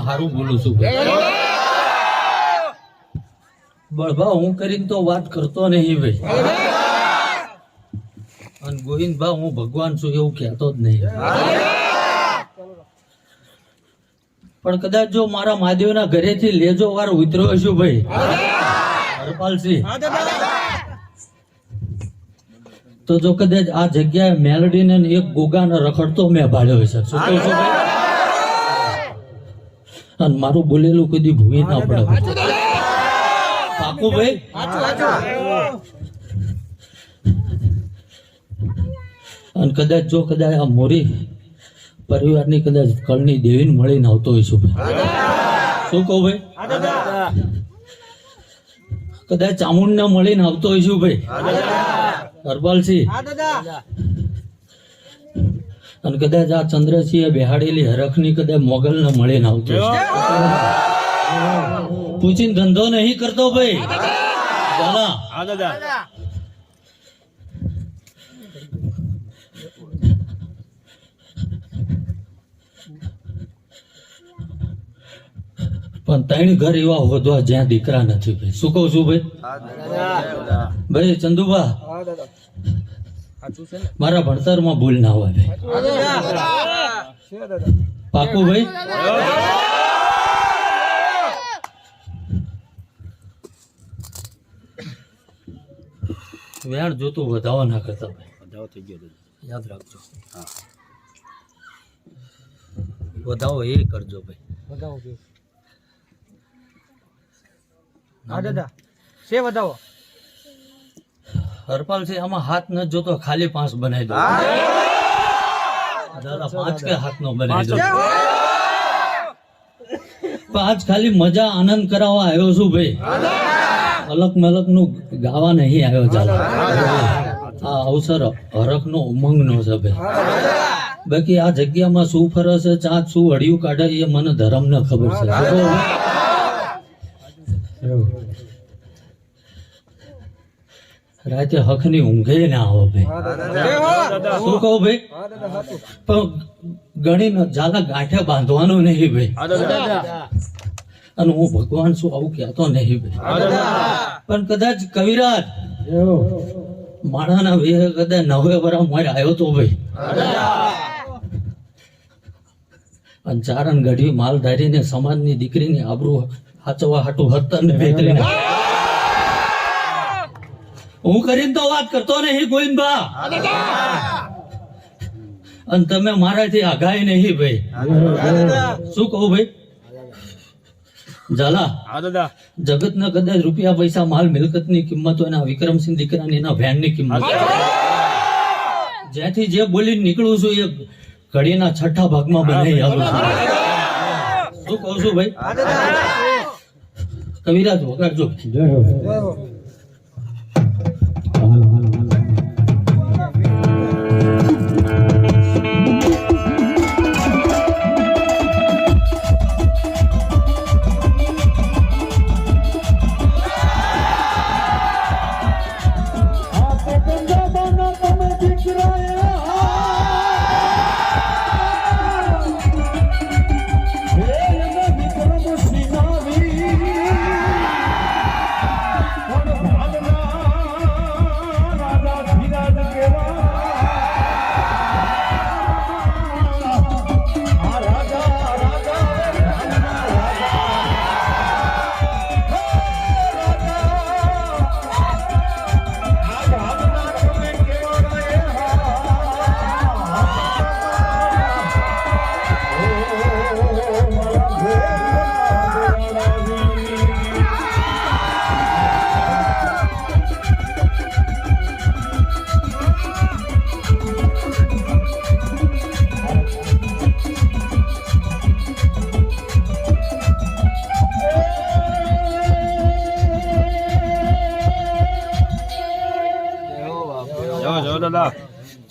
હારું બોલું છું બળભા હું કરીને તો વાત કરતો નહીં ભાઈ અને ગોવિંદભા હું ભગવાન છું એવું કહેતો જ નહીં પણ કદાચ જો મારા મહાદેવના ઘરેથી લેજો વાર ઉતર્યો છું ભાઈ હરપાલસિંહ તો જો કદાચ આ જગ્યાએ મેલડીને એક ગોગાને રખડતો મેં ભાળ્યો હશે શું કહું છું ભાઈ અને મારું બોલેલું કદી ભૂલી ના પડે પાકું ભાઈ અને કદાચ જો કદાચ આ મોરી પરિવારની કદાચ કળની દેવીને મળીને આવતો હોઈશું ભાઈ શું કહું ભાઈ કદાચ ચામુંડ ને મળીને આવતો હોઈશું ભાઈ હરપાલસિંહ અને કદાચ આ ચંદ્રસિંહ બેહાડેલી હરખની કદાચ મોગલ ને મળીને આવતો પૂછીને ધંધો નહીં કરતો ભાઈ પણ ત્રણ ઘર એવા હોદવા જ્યાં દીકરા નથી ભાઈ શું કહું છું ભાઈ ભાઈ ચંદુભા મારા ભણતરમાં ભૂલ ના હોય ભાઈ પાકું ભાઈ વેણ જોતું વધાવા ના કરતા ભાઈ વધાવો થઈ ગયો યાદ રાખજો હા વધાવો એ કરજો ભાઈ વધાવો હા દાદા સે બતાવો. હરપાલસિંહ આમાં હાથ ન જોતો ખાલી 5 બનાવી દો. દાદા 5 કે હાથ નો બનાવી દો. 5 ખાલી મજા આનંદ કરાવવા આવ્યો છું ભાઈ. અલક મલક નું ગાવા નહીં આવ્યો. ચાલો આ અવસર હરખ નો ઉમંગ નો છે ભાઈ. બાકી આ જગ્યામાં શું ફરસ છે, ચાંદ શું અડિયું કાઢે એ મને ધર્મ ને ખબર છે. રાતે હક ની ઊંઘે ના આવો ભાઈ. શું કહું ભાઈ? પણ ગણી ઝાલા ગાંઠે બાંધવાનું નહીં ભાઈ. અને હું ભગવાન છું આવું કહેતો નહીં ભાઈ. પણ કદાચ કવિરાજ માણાના વેહ કદાચ 9 વર્ષ મોર આવ્યો તો ભાઈ. અને ચારણ ગઢવી માલધારીને સમાજની દીકરીની આબરૂ હાચવા હાટું હતર ને વેતરીને હું કરીને તો વાત કરતો નહીં ગોવિંદબા. અને તમે મારાથી આગાય નહીં ભાઈ. શું કહું ભાઈ? ઝાલા જગત ના કદાચ રૂપિયા પૈસા માલ મિલકત ની કિંમત હોય એના વિક્રમસિંહ દીકરાની એના ભેણ ની કિંમત જ્યાંથી જે બોલી નીકળું છું એ ઘડીના 6ઠા ભાગમાં બનાવી આવું છું. શું કહું છું ભાઈ? કવિરાજ વગાડજો.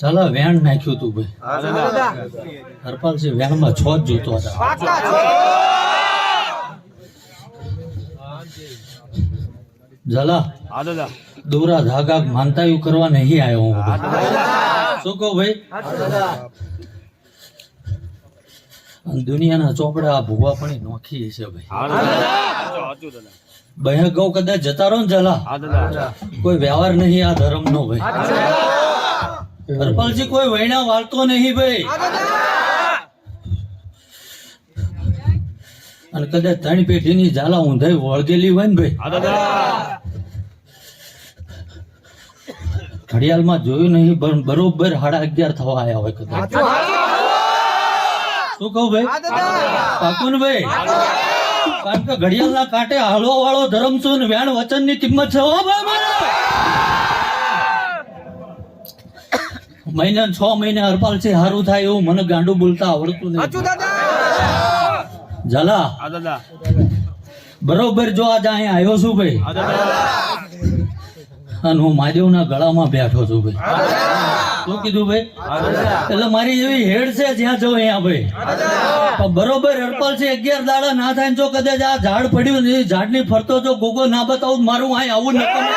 ચાલો વેણ નાખ્યું તું ભાઈ. હરપાલસિંહ વેણમાં 6 જ જોતો હતા. ઝાલા દોરા ધાગા માનતાયું કરવા નહીં આવ્યો હું. શું કહું ભાઈ? દુનિયાના ચોપડા આ ભૂવા પણ નોખી છે ભાઈ. બહે ગૌ કદાચ જતા રહો ને ઝાલા કોઈ વ્યવહાર નહીં આ ધર્મ નો ભાઈ. હરપાલસિંહ કોઈ વૈણા વાળતો નહીં ભાઈ. અને કદાચ 3 પેઢીની ઝાલા ઊંધાઈ વળગેલી હોય ને ભાઈ. ઘડિયાળમાં જોયું નહીં બરોબર 11:30 થવા આવ્યા હોય કદાચ. શું કહું ભાઈ? પાકું ને ભાઈ? કારણ કે ઘડિયાળના કાંટે હાલવા વાળો ધર્મ છું ને વેણ વચન ની કિંમત છે. હો ભાઈ મહિના 6 મહિને હરપાલસિંહ હારું થાય એવું મને ગાંડું બોલતા આવડતું નહીં. ઝાલા બરોબર જો આજે અહીંયા આવ્યો છું ભાઈ. અને હું મહાદેવના ગળામાં બેઠો છું ભાઈ. શું કીધું ભાઈ? એટલે મારી એવી હેડ છે જ્યાં જવું અહીંયા ભાઈ. બરોબર હરપાલસિંહ 11 દાડા ના થાય જો કદાચ આ ઝાડ પડ્યું ને ઝાડની ફરતો જો ગોગો ના બતાવું મારું અહીં આવું નકમ.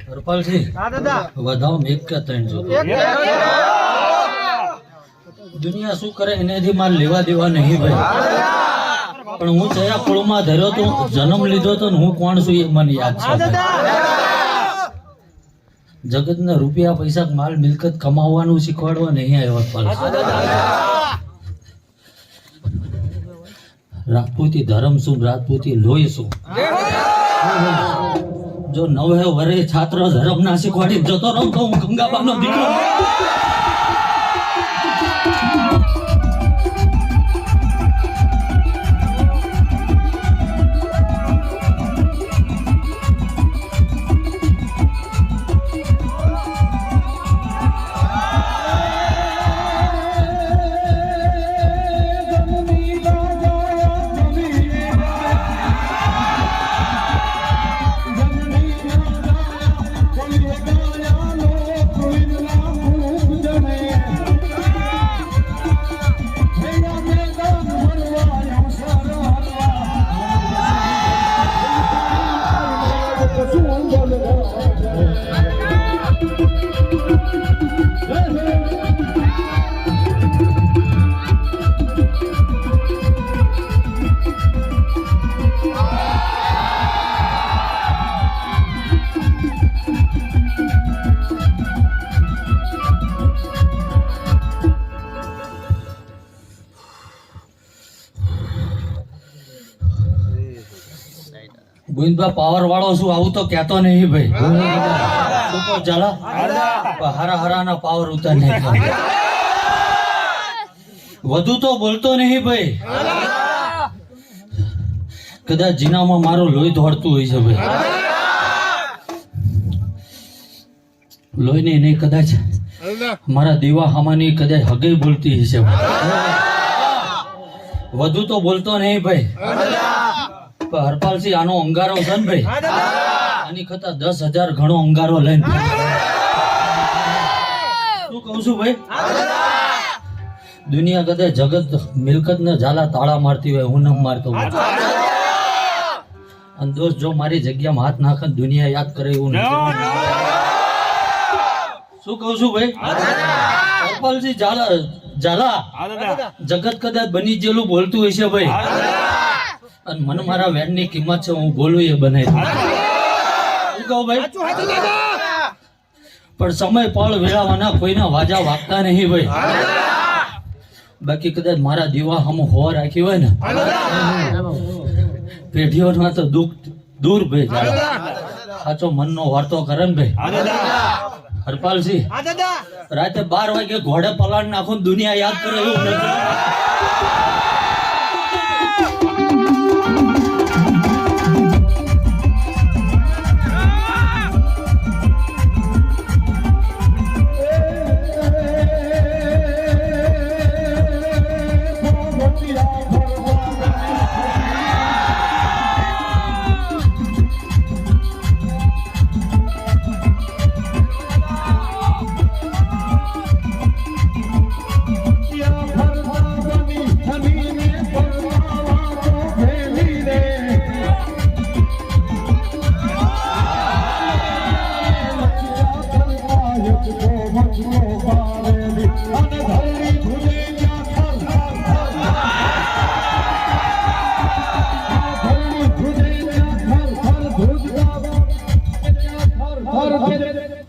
હરપાલસિંહ હા દાદા વધાવો એક કે 300 દુનિયા શું કરે એનાથી મારે લેવા દેવા નહીં ભાઈ, પણ હું જયા કુળમાં ધર્યો તો જન્મ લીધો તો ને હું કોણ છું એ મને યાદ છે જગતના રૂપિયા પૈસા માલ મિલકત કમાવાનું શીખવાડવા નહીં આવ્યો હરપાલસિંહ. રાજપૂતી ધર્મ શું, રાજપૂતી લોહી શું. જો 9 વર્ષે છાત્ર ધર્મ ના શીખવાડી જતો રહું તો હું ગંગાબાનો દીકરો. ગોવિંદભાઈ પાવર વાળો શું આવું તો કહેતો નહીં ભાઈ. શું કહો ચાલા હારા હારાના પાવર ઉતાર નહીં, વધુ તો બોલતો નહીં ભાઈ. કદાચ જીનામાં મારું લોહી દોડતું હોય છે ભાઈ, લોહી નહીં નહીં કદાચ મારા દીવા હામાની કદાચ હગઈ બોલતી હશે ભાઈ. વધુ તો બોલતો નહીં ભાઈ. હરપાલસિંહ આનો અંગારો છે ને ભાઈ, આની કરતા 10,000 ઘણો અંગારો લઈને શું કહું છું ભાઈ. દુનિયા કદાચ જગત મિલકત ને ઝાલા તાળા મારતી હોય, હું ન મારતો હોય. અને દોસ્ત જો મારી જગ્યામાં હાથ નાખે દુનિયા યાદ કરે એવું નથી. શું કહું છું ભાઈ. હરપાલસિંહ ઝાલા જગત કદાચ બની જેલું બોલતું હોય છે ભાઈ, અને મને મારા વેણની કિંમત છે, હું બોલું એ બનાવી. શું કહું ભાઈ. પણ સમય પળ વેળાવાના કોઈના વાજા વાગતા નહીં ભાઈ. બાકી કદાચ મારા દીવા હમ હોવા રાખી હોય ને પેઢીઓના તો દુઃખ દૂર ભાઈ. સાચો મનનો વાર્તો કરે ને ભાઈ. હરપાલસિંહ રાતે 12 વાગે ઘોડે પલાણ નાખું દુનિયા યાદ કરે એવું નથી.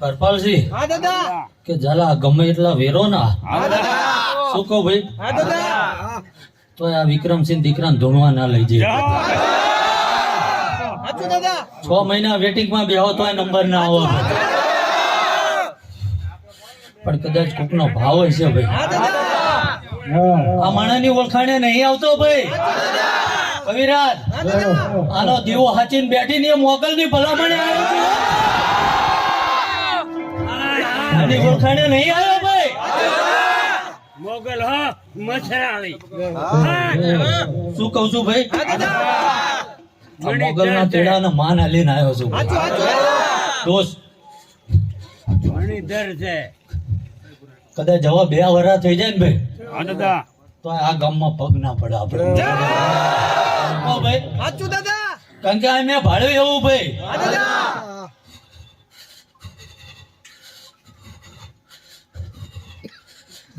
હરપાલસિંહ કે ઝાલા ગમે એટલા વેરો ના શું કહો ભાઈ, તો આ વિક્રમસિંહ દીકરાને ધૂણવા ના લઈ જાય. 6 મહિના વેટિંગ માં બેહો તો નંબર ના આવો. પણ કદાચ કોકનો ભાવ હોય છે ભાઈ. આ માણાની ઓળખાણે નહીં આવતો ભાઈ. કવિરાજ આનો દીવો હાચીને બેઠી ને મોગલ ની ભલામણે આવ્યો છે. આની ઓળખાણે નહીં આવ્યો ભાઈ. મોગલ હો મછરાળી. શું કહું છું ભાઈ. મોગલ ના તેડા ને માન હાલીને આવ્યો છું દોસ્ત. દર છે કદાચ જવા 2 વર્ષ થઈ જાય ને ભાઈ દાદા તો આ ગામમાં પગ ના પડે આપણે ભાઈ. કારણ કે આ મેં ભાડ્યું એવું ભાઈ.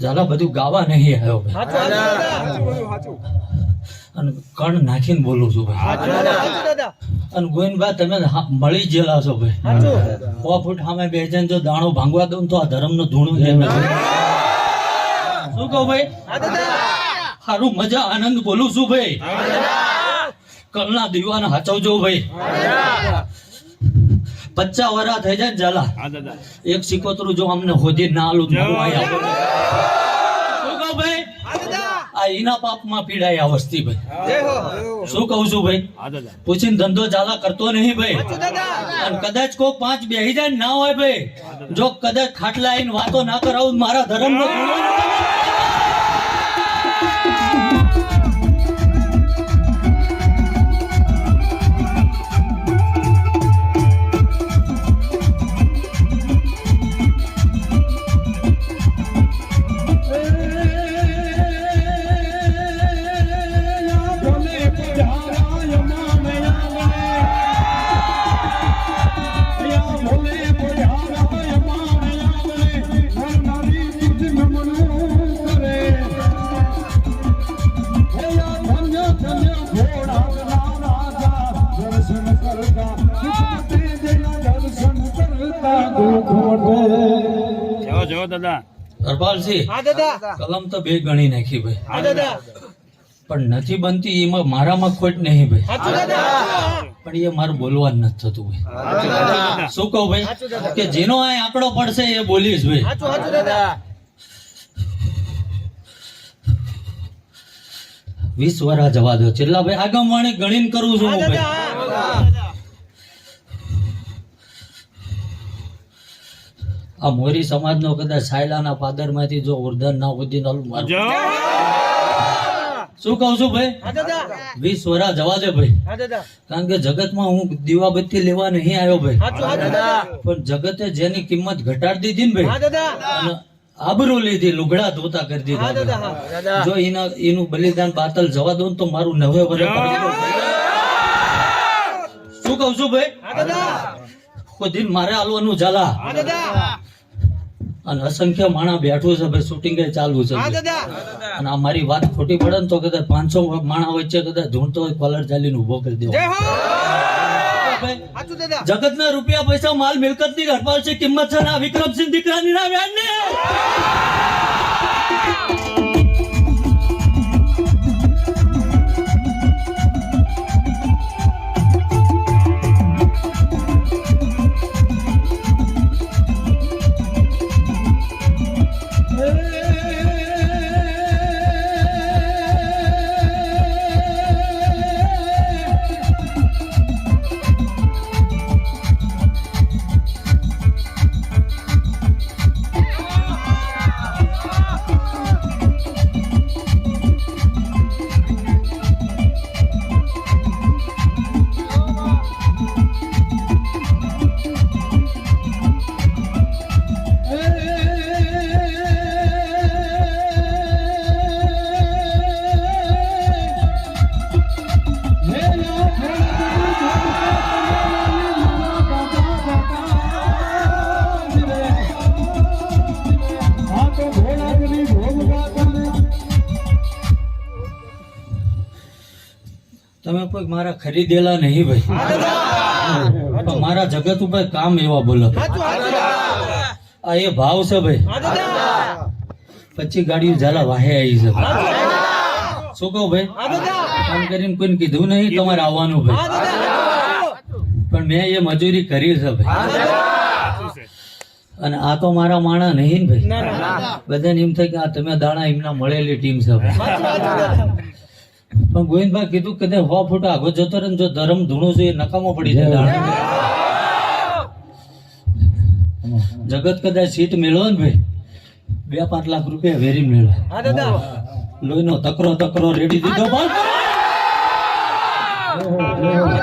ઝાલા બધું ગાવા નહીં આવ્યો ભાઈ, સાચું સાચું અને કણ નાખીને બોલું છું ભાઈ. સાચું દાદા અને ગોવિંદભાઈ તમે મળી ગયેલા છો ભાઈ. સાચું 100 ફૂટ સામે બેસીને જો દાણો ભાંગવા દઉં તો આ ધર્મનું ધૂણું છે ભાઈ. શું કહું ભાઈ? હા દાદા સારું મજા આનંદ બોલું છું ભાઈ. કલના દીવાને હાચવજો ભાઈ. 50 વર્ષ થઈ જાય ને ઝાલા, હા દાદા એક સિકોતરું જો અમને હોદી ના આલું તો મારું આયા બોલો. શું કહું ભાઈ? હા દાદા આ એના પાપમાં પીડાય આ વસ્તી ભાઈ. જય હો શું કહું છું ભાઈ? હા દાદા પૂછીને ધંધો ઝાલા કરતો નહીં ભાઈ. સાચું દાદા અને કદાચ કોઈ 5 બેહી જાય ને ના હોય ભાઈ, જો કદાચ ખાટલા આવીને વાતો ના કરાવું મારા ધર્મ નો જવો જવો દાદા હરપાલસિંહ, હા દાદા કલમ તો બે ગણી નાખી ભાઈ, હા દાદા પણ નથી બનતી એમાં મારામાં ખોટ નહીં ભાઈ. સાચું દાદા પણ એ મારું બોલવાનું નથી થતું ભાઈ. શું કહું ભાઈ કે જેનો આ આંકડો પડશે એ બોલીશ ભાઈ. સાચું સાચું દાદા 20 વર્ષ જવા દો છેલ્લા ભાઈ, આગમવાણી ગણીને કરું છું હા હું ભાઈ. દાદા આ મોરી સમાજનો કદાચ સાયલાના પાદરમાંથી જો ઉર્ધન ના ઉદ્દીન આલું મારું. જો શું કહું છું ભાઈ? હા દાદા 20 વર્ષ જવા દે ભાઈ, હા દાદા કારણ કે જગતમાં હું દીવાબત્તી લેવા નહીં આવ્યો ભાઈ, સાચું સાચું દાદા પણ જગતે જેની કિંમત ઘટાડી દીધી ને હા ભાઈ, દાદા અને આબરૂ લીધી, લુગડા ધોતા કરી હા દીધા દાદા ભાઈ. હા દાદા જો એનું બલિદાન બાતલ જવા દઉં તો મારું 90 વર્ષ શું કહું છું ભાઈ? હા દાદા કોઈ દિન મારે હાલવાનું ઝાલા, હા દાદા અને અસંખ્ય માણા બેઠું છે ભાઈ, શૂટિંગ ચાલુ છે હા ભાઈ. દાદા અને આ મારી વાત ખોટી પડે ને તો કદાચ 500 માણા વચ્ચે કદાચ ઢૂંઢતો હોય કોલર ચાલીને ઉભો કરી દેવો જય હો ભાઈ. સાચું દાદા જગતના રૂપિયા પૈસા માલ મિલકત ની હરપાલ છે કિંમત છે ના વિક્રમસિંહ દીકરાની ના વ્યાજ ને. તમે કોઈ મારા ખરીદેલા નહીં ભાઈ, પણ મારા જગત ઉપર કામ એવા બોલો. સાચું સાચું દાદા આ એ ભાવ છે ભાઈ. હા દાદા 25 ગાડીઓ ઝાલા વાહે આવી છે ભાઈ. શું કહું ભાઈ? હા દાદા કામ કરીને કોઈને કીધું નહીં તમારે આવવાનું હા ભાઈ, દાદા પણ મેં એ મજૂરી કરી છે ભાઈ. અને આ તો મારા માણા નહીં ને ભાઈ, ના ના બધાને એમ થાય કે આ તમે દાણા એમના મળેલી ટીમ છે ભાઈ. સાચું સાચું દાદા પણ ગોવિંદભાઈ કીધું કે 100 ફૂટ આગળ જતો રહે ને જો ધર્મ ધૂણું છે એ નકામો પડી જાય દાણા. જગત કદાચ સીટ મેળવો ને ભાઈ, 2-5 લાખ રૂપિયા વેરી મેળવે. હા દાદા લોહીનો તકરો રેડી દીધો બાલ.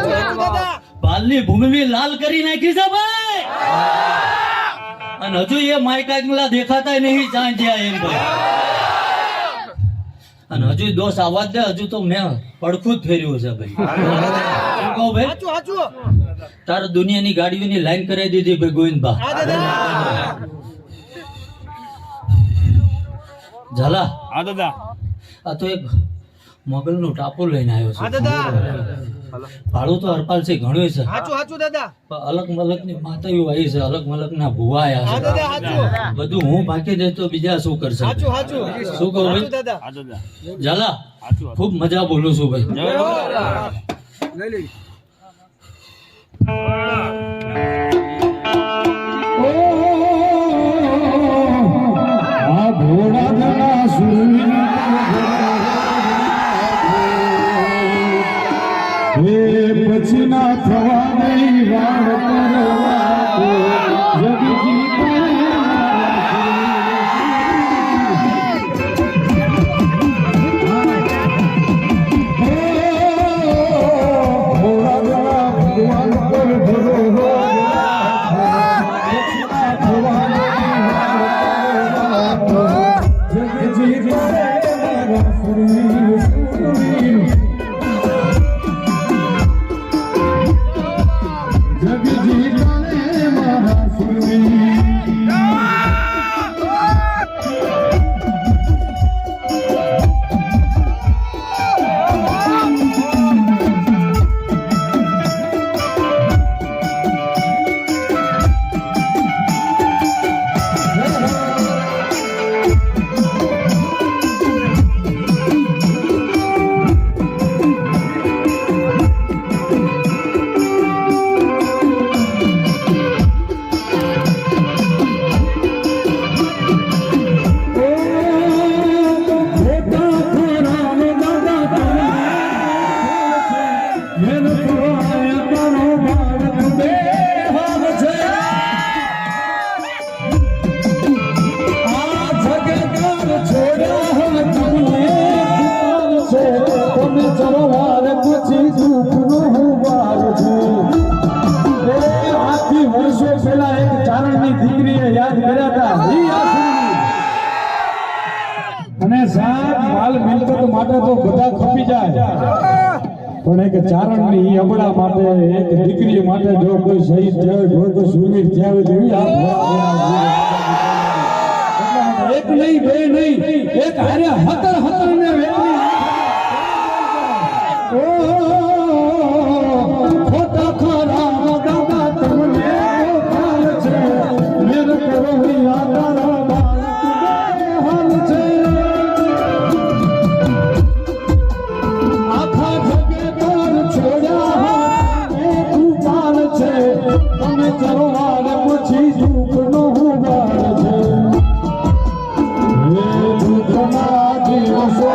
સાચું દાદા બાલની ભૂમિ લાલ કરી નાખી છે ભાઈ. અને હજુ એ માયકાગલા દેખાતા નહીં ચાંદ્યા એમ ભાઈ. અને હજુ દોષ આવાજ દે, હજુ તો મેં પડખું જ ફેર્યું છે ભાઈ. શું કહું ભાઈ? સાચું સાચું તાર દુનિયાની ગાડીઓની લાઈન કરાવી દીધી ભાઈ ગોવિંદભા. હા દાદા ઝાલા હા દાદા આ તો એક મોગલનું ટાપુ લઈને આવ્યો હા છે દાદા ભાડું તો હરપાલસિંહ ઘણું છે હાચું હાચું દાદા પણ અલગ મલકની માતાઓ આવી છે અલગ મલકના ભુવા હા આવ્યા દાદા હાચું છે બધું હું બાકી દે તો બીજા શું કરશે હાચું હાચું શું કહું હાચું ભાઈ દાદા હા દાદા ઝાલા સાચું ખૂબ મજા બોલું છું ભાઈ જય હો દાદા લઈ લઈ આ ઘોડા ઘણા સુરવીર હે પછી ના થવા નહીં વાળ કરવા જગજી અને સાહેબ માલ મિલકત માટે તો બધા ખપી જાય પણ એક ચારણની અબડા માટે એક દીકરી માટે જો કોઈ શહીદ થયો જો કોઈ શૂરવીર થયા હોય તો એવી એક નહીં બે નહીં એક હારે હતર હતર ને વેચી ઓ ખોટા ખરા દાદા તમને હાલ છે મેર કરો યાદારા બાલ હાલ છે આખા જગે તોર છોડ્યા એ તૂફાન છે તમે ચરવાડ પછી દુઃખનો હુગાર છે એ દુઃખના દિવસો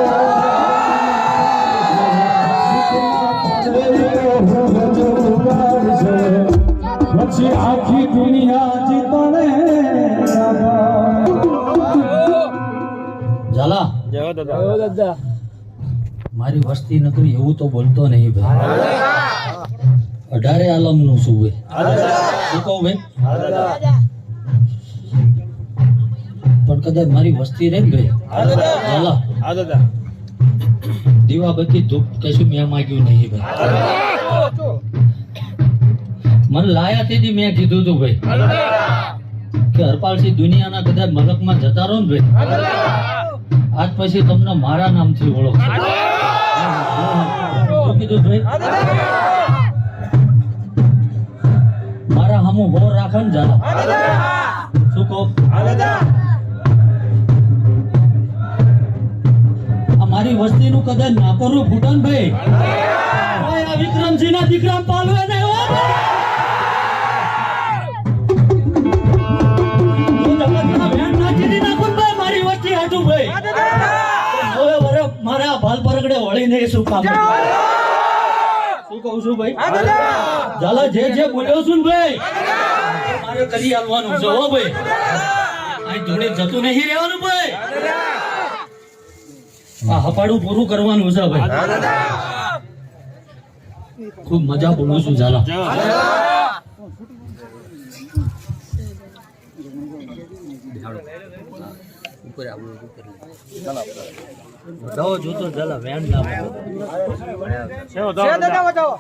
પછી આખી દુનિયા જીતણે ઝાલા જય હો દાદા મારી વસ્તી નકરી એવું તો બોલતો નહીં ભાઈ 18 આલમ નું શું ભાઈ શું કહું ભાઈ પણ કદાચ મારી વસ્તી રહી ને ભાઈ ઝાલા હા દાદા દીવાબત્તી ધૂપ કશું મેં માગ્યું નહીં ભાઈ મને લાયા તેથી મેં કીધું હતું ભાઈ કે હરપાલસિંહ દુનિયાના કદાચ મલકમાં જતા રહો ને ભાઈ આજ પછી તમને મારા નામથી ઓળખશે શું કીધું ભાઈ મારા હામું હોર રાખે ને જાના શું કહો આ મારી વસ્તીનું કદાચ નાકોરું ફૂટન ભાઈ આ વિક્રમસિંહ ના દીકરા પાલવે ને મારી વસ્તી હાટું ભાઈ હવે વરે મારા ભાલ પરગડે વળીને શું કામ શું કહું છું ભાઈ ઝાલા જે જે બોલ્યો છું ને ભાઈ મારે કરી આવવાનું છે હો ભાઈ અહીં જોડે જતું નહીં રહેવાનું ભાઈ આ હપાડું પૂરું કરવાનું છે ભાઈ ખૂબ મજા બોલું છું ઝાલા જય હો બતાવો જોતો ઝાલા વેન ના જય હો દાદા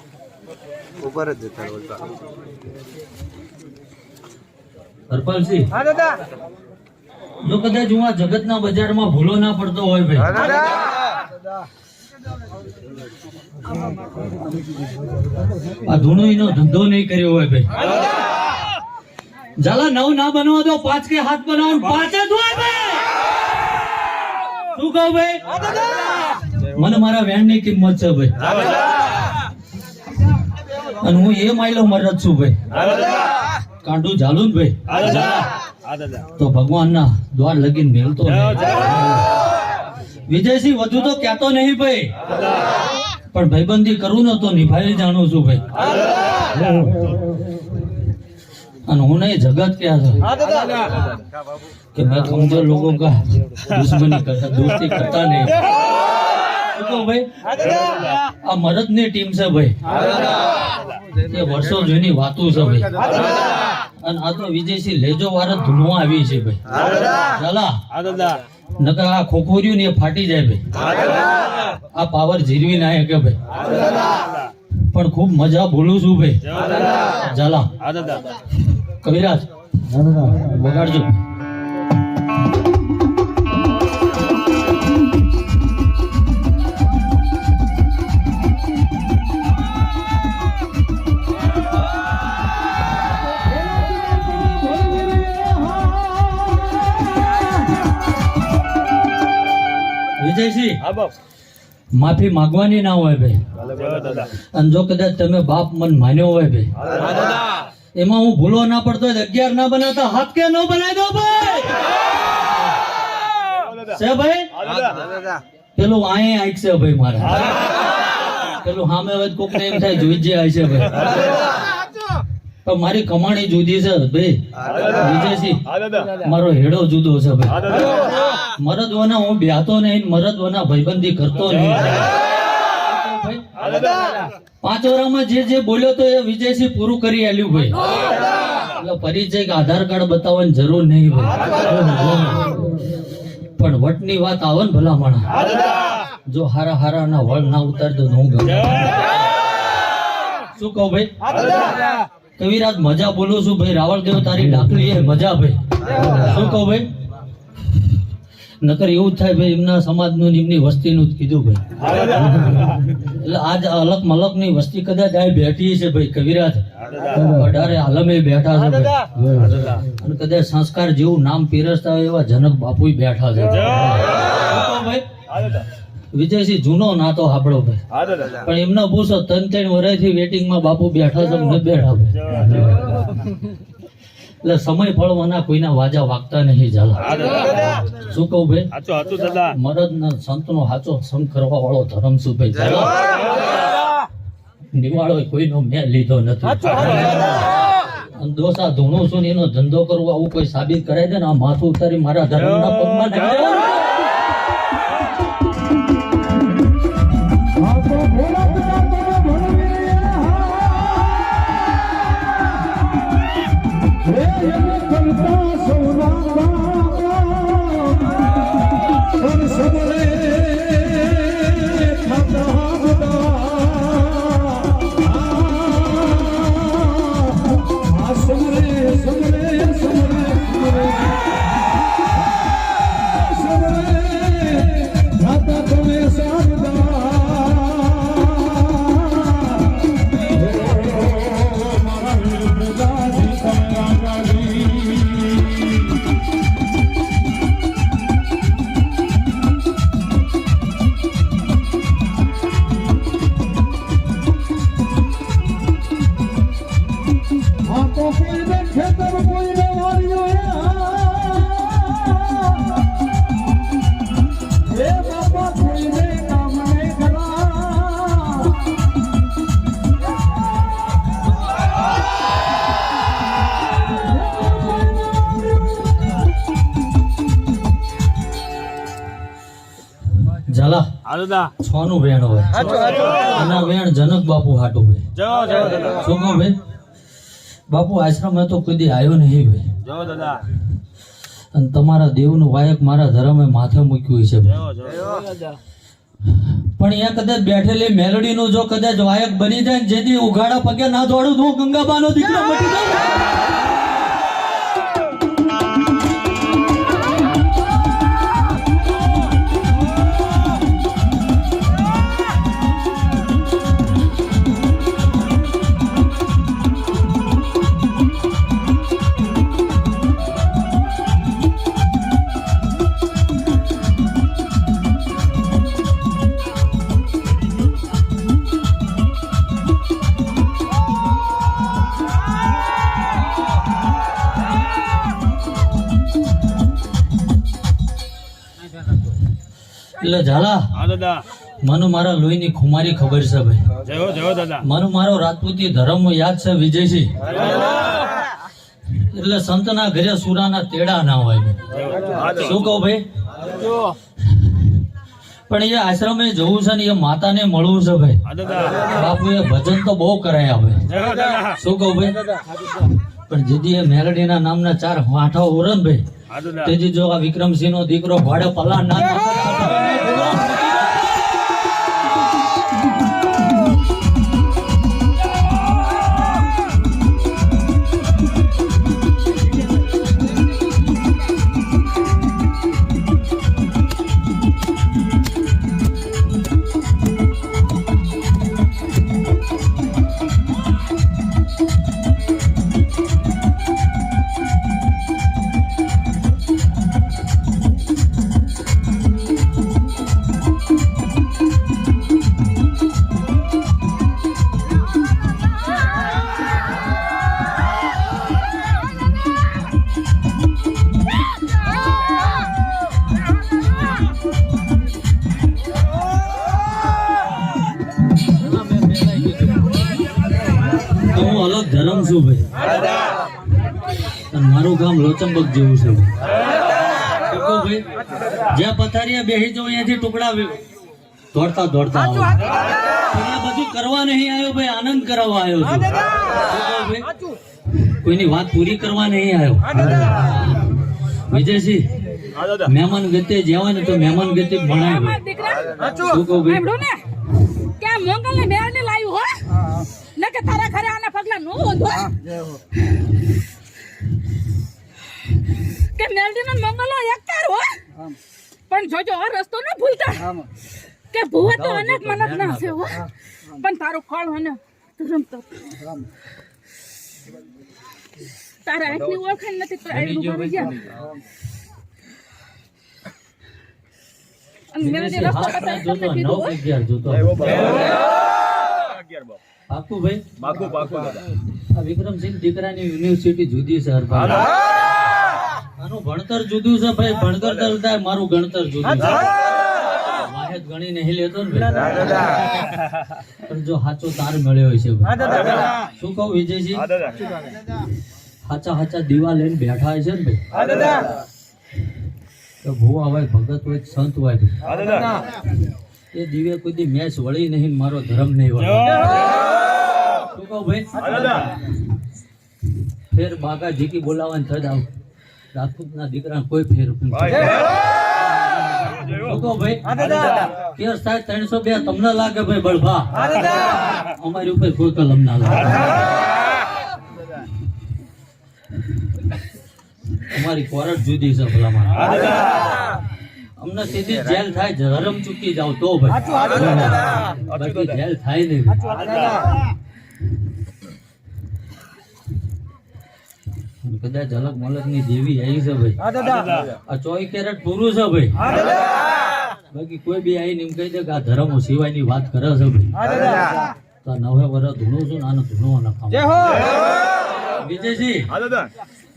હરપાલસિંહ હા દાદા જો કદાચ હું આ જગતના બજારમાં ભૂલો ના પડતો હોય ભાઈ, આ ધૂણોઈનો ધંધો નહીં કર્યો હોય ભાઈ, ઝાલા 9 ના બનવા દો, 5 કે 7 બનાવો, 5 જ હોય ભાઈ. શું કહું ભાઈ? મને મારા વેણ ની કિંમત છે ભાઈ, અને હું એ માયલો મરદ છું ભાઈ. કાંડું ઝાલું ને ભાઈ તો ભગવાનના દ્વાર લગીન મેલતો નહીં. વિજયસિંહ વધુ તો કહેતો નહીં ભાઈ, પણ ભાઈબંધી કરું ને તો નિભાવી જાણું છું ભાઈ. અને હું નહીં જગત ક્યાં છે કે મેં કમજોર લોકો કા દુશ્મની કરતા દોસ્તી કરતા નહીં. શું કહું ભાઈ? આ મરદ ની ટીમ છે ભાઈ, એ વર્ષો જૂની વાતો છે ભાઈ. અને આ તો વિજયસિંહ લેજો વાર ધૂનવા આવી છે ભાઈ. ચાલા નકર આ ખોખોર્યું ને એ ફાટી જાય ભાઈ. આ પાવર જીરવી ના કે ભાઈ, પણ ખૂબ મજા બોલું છું ભાઈ. ચાલા કવિરાજ વગાડજો. વિજયસિંહ માફી માંગવાની ના હોય ભાઈ, અને જો કદાચ તમે બાપ મન માન્યો હોય ભાઈ, એમાં હું ભૂલો ના પડતો હોય 11 ના બનાવતા 7 કે 9 બનાવી દો ભાઈ. છે ભાઈ પેલું આય આઈક છે ભાઈ મારા, પેલું સામે હવે કોક ને એમ થાય જોઈ જ જાય છે ભાઈ, પણ મારી કમાણી જુદી છે ભાઈ. વિજયસિંહ મારો હેડો જુદો છે ભાઈ. મરદવાના હું બ્યાતો નહીં, મરદવાના ભાઈબંધી કરતો નહીં. 5 વર્ષમાં જે બોલ્યો તો એ વિજયસિંહ પૂરું કરી આલ્યું ભાઈ. એટલે પરિચય કે આધાર કાર્ડ બતાવવાની જરૂર નહીં ભાઈ. પણ વટની વાત આવે ને ભલા માણા, જો હારા હારા ના વળ ના ઉતારતો હું ગમે. શું કહું ભાઈ? કવિરાજ મજા બોલું છું ભાઈ. રાવળદેવ તારી ડાકલી એ મજા ભાઈ. શું કહું ભાઈ? નકર એવું જ થાય ભાઈ, એમના સમાજનું એમની વસ્તીનું જ કીધું ભાઈ. એટલે આજ અલગ મલક ની વસ્તી કદાચ આ બેઠી છે ભાઈ. કવિરાજ 18 આલમે બેઠા છે ભાઈ, અને કદાચ સંસ્કાર જેવું નામ પીરસતા હોય એવા જનક બાપુ બેઠા છે ભાઈ. વિજયસિંહ જૂનો નાતો આપણો ભાઈ, પણ એમનો પૂછો 3 વર્ષથી વેટિંગમાં બાપુ બેઠા છે, ને બેઠા ભાઈ. એટલે સમય ફળવાના કોઈના વાજા વાગતા નહીં. ઝાલા શું કહું ભાઈ? મરદ ના સંત નો સાચો સંગ કરવા વાળો ધર્મ શું ભાઈ? ઝાલા નિવાળો કોઈનો મેં લીધો નથી. દોષા ધૂણું છું એનો ધંધો કરવો આવું કોઈ સાબિત કરાય દે ને, આ માથું ઉતારી મારા ધર્મના પગમાં નાખ્યા. ઝાલા 6 નું વેણ હોય, અને વેણ જનક બાપુ હાટું ભાઈ. શું કહું ભાઈ? બાપુ આશ્રમ તો કોઈ દી આવ્યો નહીં ભાઈ, અને તમારા દેવનું વાયક મારા ધર્મે માથે મૂક્યું છે ભાઈ. પણ અહીંયા કદાચ બેઠેલી મેલડી નું જો કદાચ વાયક બની જાય, જેથી ઉઘાડા પગે ના દોડું તો ગંગાબાનો દીકરો મટી જાય. એટલે ઝાલા હા દાદા મને મારા લોહીની ખુમારી ખબર છે ભાઈ. જય હો દાદા મને મારો રાજપૂતી ધર્મ યાદ છે વિજયસિંહ. એટલે સંતના ઘરે સુરાના તેડા ના હોય ભાઈ. શું કહું ભાઈ? પણ એ આશ્રમે જવું છે ને એ માતાને મળવું છે ભાઈ. હા દાદા બાપુ એ ભજન તો બહુ કરાયા ભાઈ. જય હો દાદા શું કહું ભાઈ? પણ જેથી એ મેલડીના નામના 4 વાંઠા ઓરન ભાઈ, હા દાદા તેથી જો આ વિક્રમસિંહ નો દીકરો ભાડે પલા ના હું અલગ ધર્મ છું ભાઈ. અને મારું ગામ લોચંબક જેવું છે શું કહું ભાઈ? જ્યાં પથારીયા બેસી જાઉં અહીંયાથી ટુકડા દોડતા દોડતા આવું. પણ એ બધું કરવા નહીં આવ્યો ભાઈ, આનંદ કરાવવા આવ્યો છું. શું કહું ભાઈ? કોઈની વાત પૂરી કરવા નહીં આવ્યો. વિજયસિંહ હા દાદા મહેમાન ગતિ જેવાય ને તો મહેમાન ગતિ ભણાય ભાઈ. શું કહું ભાઈ? પણ જોજો આ રસ્તો ન ભૂલતા કે ભૂવા તો અનેક મનત ના છે હો, પણ તારું ફળ હને રમતો તારા આંખની ઓળખાણ નથી તો આયડું ભરી ગયા. અને મેં જે રસ્તો બતાવ્યો તમને કીધું હો. 9-11 જોતો. 11 બાપ પાકું ભાઈ? પાકું પાકું દાદા આ વિક્રમસિંહ દીકરાની યુનિવર્સિટી જુદી છે હરભાઈ. આનું ભણતર જુદું છે ભાઈ, ભણતર ચાલતા મારું ગણતર જુદું છે. વાહેદ ગણી નહીં લેતો ને ભાઈ. પણ જો સાચો તાર મળ્યો હોય છે ભાઈ. શું કહું વિજયજી? હા દાદા સાચા સાચા દીવા લઈને બેઠા હોય છે ને ભાઈ. હા દાદા તો ભુવા હોય, ભગત હોય, સંત હોય ભાઈ. હા દાદા એ દીવે કોઈ દી મેચ વળી નહીં, મારો ધર્મ નહીં વળે. શું કહું ભાઈ? હા દાદા ફેર બાગા જીકી બોલાવવાની થદ આવ રાજપૂતના દીકરા કોઈ ફેર નથી. ભાઈ શું કહું ભાઈ? કેસ થાય 302 તમને લાગે ભાઈ બળભા, અમારી ઉપર કોઈ કલમ ના લાગે. અમારી કોરટ જુદી છે ભલામાં. અમને સીધી જેલ થાય, ધરમ ચૂકી જાવ તો ભાઈ, બાકી જેલ થાય નહીં. કદાચ અલગ મલક ની દેવી આવી છે ભાઈ. આ 24 કેરેટ પૂરું છે ભાઈ. બાકી કોઈ બી આવીને એમ કહી દે કે આ ધર્મ સિવાય ની વાત કરે છે ભાઈ, તો 9 વર્ષ ધૂણું છું ને આને ધૂણો નખાવ. વિજયજી હા દાદા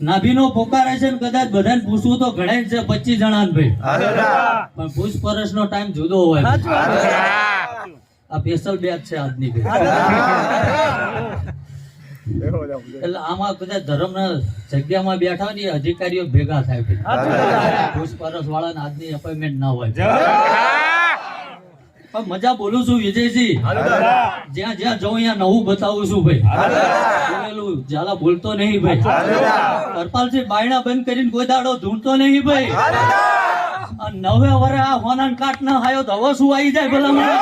નાભીનો પોકાર છે ને કદાચ બધાને પૂછવું તો ઘણા છે 25 જણા ભાઈ, પણ પૂછપરછ નો ટાઈમ જુદો હોય. આ સ્પેશિયલ બેચ છે આજની ભાઈ. એટલે આમાં કદાચ ધર્મના જગ્યામાં બેઠા હોય ને અધિકારીઓ ભેગા થાય ભાઈ. પૂછપરછ વાળાને આજની અપોઇન્ટમેન્ટ ના હોય. પણ મજા બોલું છું વિજયજી, જ્યાં જ્યાં જઉં અહીંયા નવું બતાવું છું ભાઈ. બોલેલું ઝાલા બોલતો નહીં ભાઈ. કરપાલસિંહ બાયણા બંધ કરીને કોઈ દાડો ધૂણતો નહીં ભાઈ. આ 9 વર્ષ આ હોનાન કાટ ના હાયો તો હવે શું આવી જાય ભલા મને?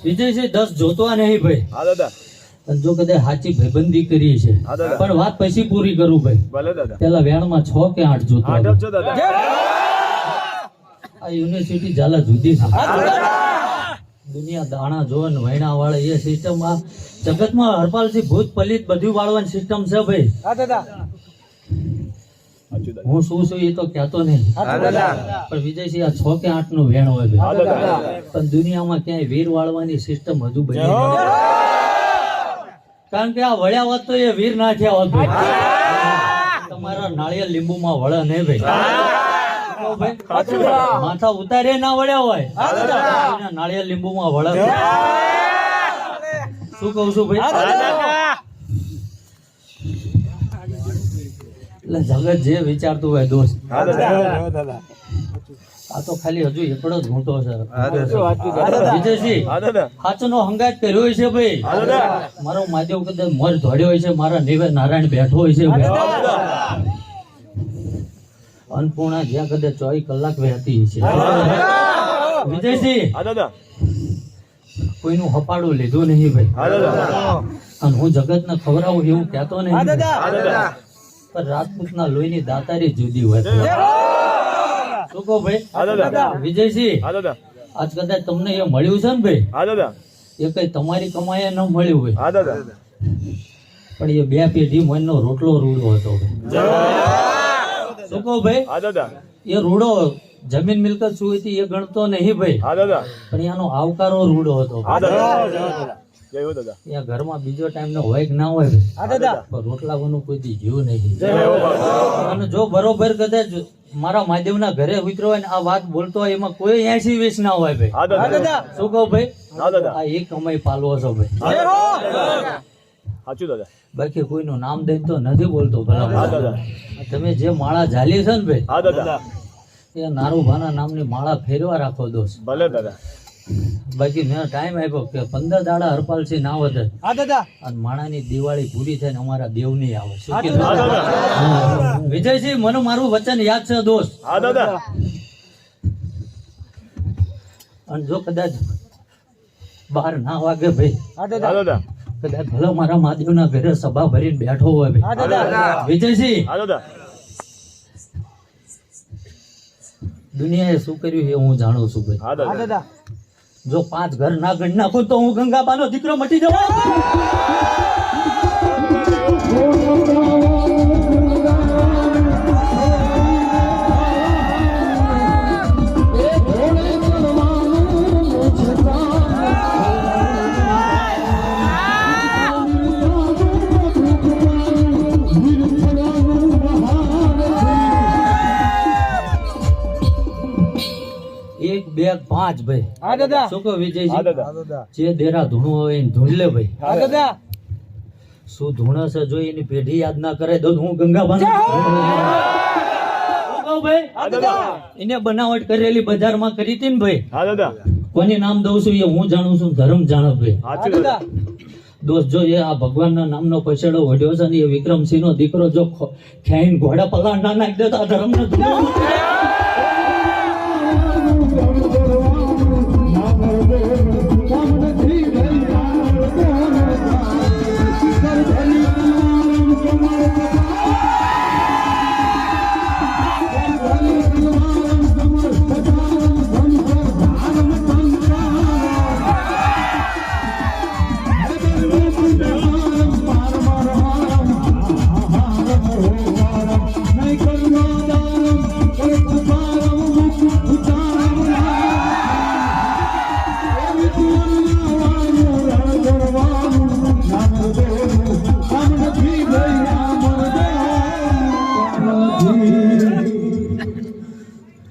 વિજયસિંહ 10 જોતવા નહીં ભાઈ. હા દાદા અને જો કદાચ સાચી ભાઈબંધી કરી છે હા, દાદા. પણ વાત પછી પૂરી કરું ભાઈ ભલે દાદા પેલા વેણમાં 6 કે 8 જોતો આઠ હતો. જ છો દાદા આ યુનિવર્સિટી ઝાલા જુદી છે દુનિયા દાણા જોન વૈણા વાળે એ સિસ્ટમ આ જગતમાં હરપાલથી ભૂત પલિત બધું વાળવાની સિસ્ટમ છે ભાઈ. હા દાદા સાચું દાદા હું શું છું એ તો કહેતો નહીં હા દાદા પણ વિજયસિંહ આ 6 કે 8 નું વેણ હોય હા ભાઈ. દાદા પણ દુનિયામાં ક્યાંય વીર વાળવાની સિસ્ટમ હજુ બની નથી. કારણ કે આ વળ્યા હોત તો એ વીર ના થયા હોત ભાઈ. તમારા નાળિયેર લીંબુમાં વળે નહીં ભાઈ. તો ભાઈ માથા ઉતારે ના વળ્યા હોય એના નાળિયેર લીંબુમાં વળે. શું કહું છું ભાઈ? એટલે જગત જે વિચારતું હોય દોસ્ત, હા દાદા આ તો ખાલી હજુ એકડો જ મોટો છે. હા વિજયસિંહ હા દાદા હાચનો હંગાત કર્યો છે ભાઈ. હા દાદા મારો માધવ કદાચ મોર ધોડ્યો હોય છે, મારા નિવેદ નારાયણ બેઠો હોય છે ભાઈ. અન્નપૂર્ણા જ્યાં કદાચ 24 કલાક વહેતી છે. વિજયસિંહ હા દાદા કોઈનું હપાડું લીધું નહીં ભાઈ. હા દાદા અને હું જગતને ખવડાવું એવું કહેતો નહીં હા દાદા પણ રાજપૂતના લોહીની દાતારી જુદી હોય. શું કહો ભાઈ? હા દાદા વિજયસિંહ હા દાદા આજ કદાચ તમને એ મળ્યું છે ને ભાઈ, હા દાદા એ કઈ તમારી કમાઈએ ન મળ્યું હોય, હા દાદા પણ એ 2 પેઢી મનનો રોટલો રૂડો હતો ભાઈ. શું કહો ભાઈ? હા દાદા એ રૂડો જમીન મિલકત શું હતી એ ગણતો નહીં ભાઈ, હા દાદા પણ એનો આવકારો રૂડો હતો. હા દાદા જય હો દાદા ત્યાં ઘરમાં બીજો ટાઈમ નો હોય કે ના હોય ભાઈ, હા દાદા પણ રોટલાવાનું કોઈ દી જીવ નહીં. જય હો બાપા અને જો બરોબર કદાચ મારા મહાદેવના ઘરે ઉતરો હોય ને આ વાત બોલતો હોય એમાં કોઈ 80-20 ના હોય ભાઈ. હા દાદા શું કહો ભાઈ? હા દાદા આ એક કમાઈ પાલવો છો ભાઈ. સાચું દાદા બાકી કોઈનું નામ દઈને તો નથી બોલતો ભલા. હા દાદા તમે જે માળા ઝાલી છે ને ભાઈ, હા દાદા એ નારુભાના નામની માળા ફેરવા રાખો દોસ્ત. ભલે દાદા બાકી મેં ટાઈમ આપ્યો કે 15 દાડા હરપાલસિંહ ના વધે હા દાદા અને માણાની દિવાળી પૂરી થાય ને અમારા દેવની આવે. શું હા કીધું? દાદા. હા. વિજયસિંહ મને મારું વચન યાદ છે દોસ્ત. હા દાદા અને જો કદાચ 12 ના વાગે ભાઈ, હા હા દાદા દાદા કદાચ ભલે મારા મહાદેવના ઘરે સભા ભરીને બેઠો હોય ભાઈ. હા દાદા વિજયસિંહ હા દાદા દુનિયાએ શું કર્યું એ હું જાણું છું ભાઈ. હા હા દાદા દાદા જો 5 ઘર ના ગણ નાખું તો હું ગંગાબાનો દીકરો મટી જવા. એક બે 5 ભાઈ. હા દાદા શું કહો હા વિજયસિંહ? દાદા જે દેરા ધૂણું હોય એને ધૂણ લે ભાઈ. હા દાદા શું ધૂણસ છે જો એની પેઢી યાદ ના કરે તો હું ગંગાબાનો શું કહું ભાઈ? હા દાદા એને બનાવટ કરેલી બજારમાં કરી હતી ને ભાઈ, હા દાદા કોની નામ દઉં છું એ હું જાણું છું, ધર્મ જાણે ભાઈ. સાચું દાદા દાદા દોસ્ત જો એ આ ભગવાનના નામનો પછેડો વઢ્યો છે ને એ વિક્રમસિંહ નો દીકરો જો ખેઈને ઘોડા પલાણ ના નાખી દે તો આ ધર્મ ને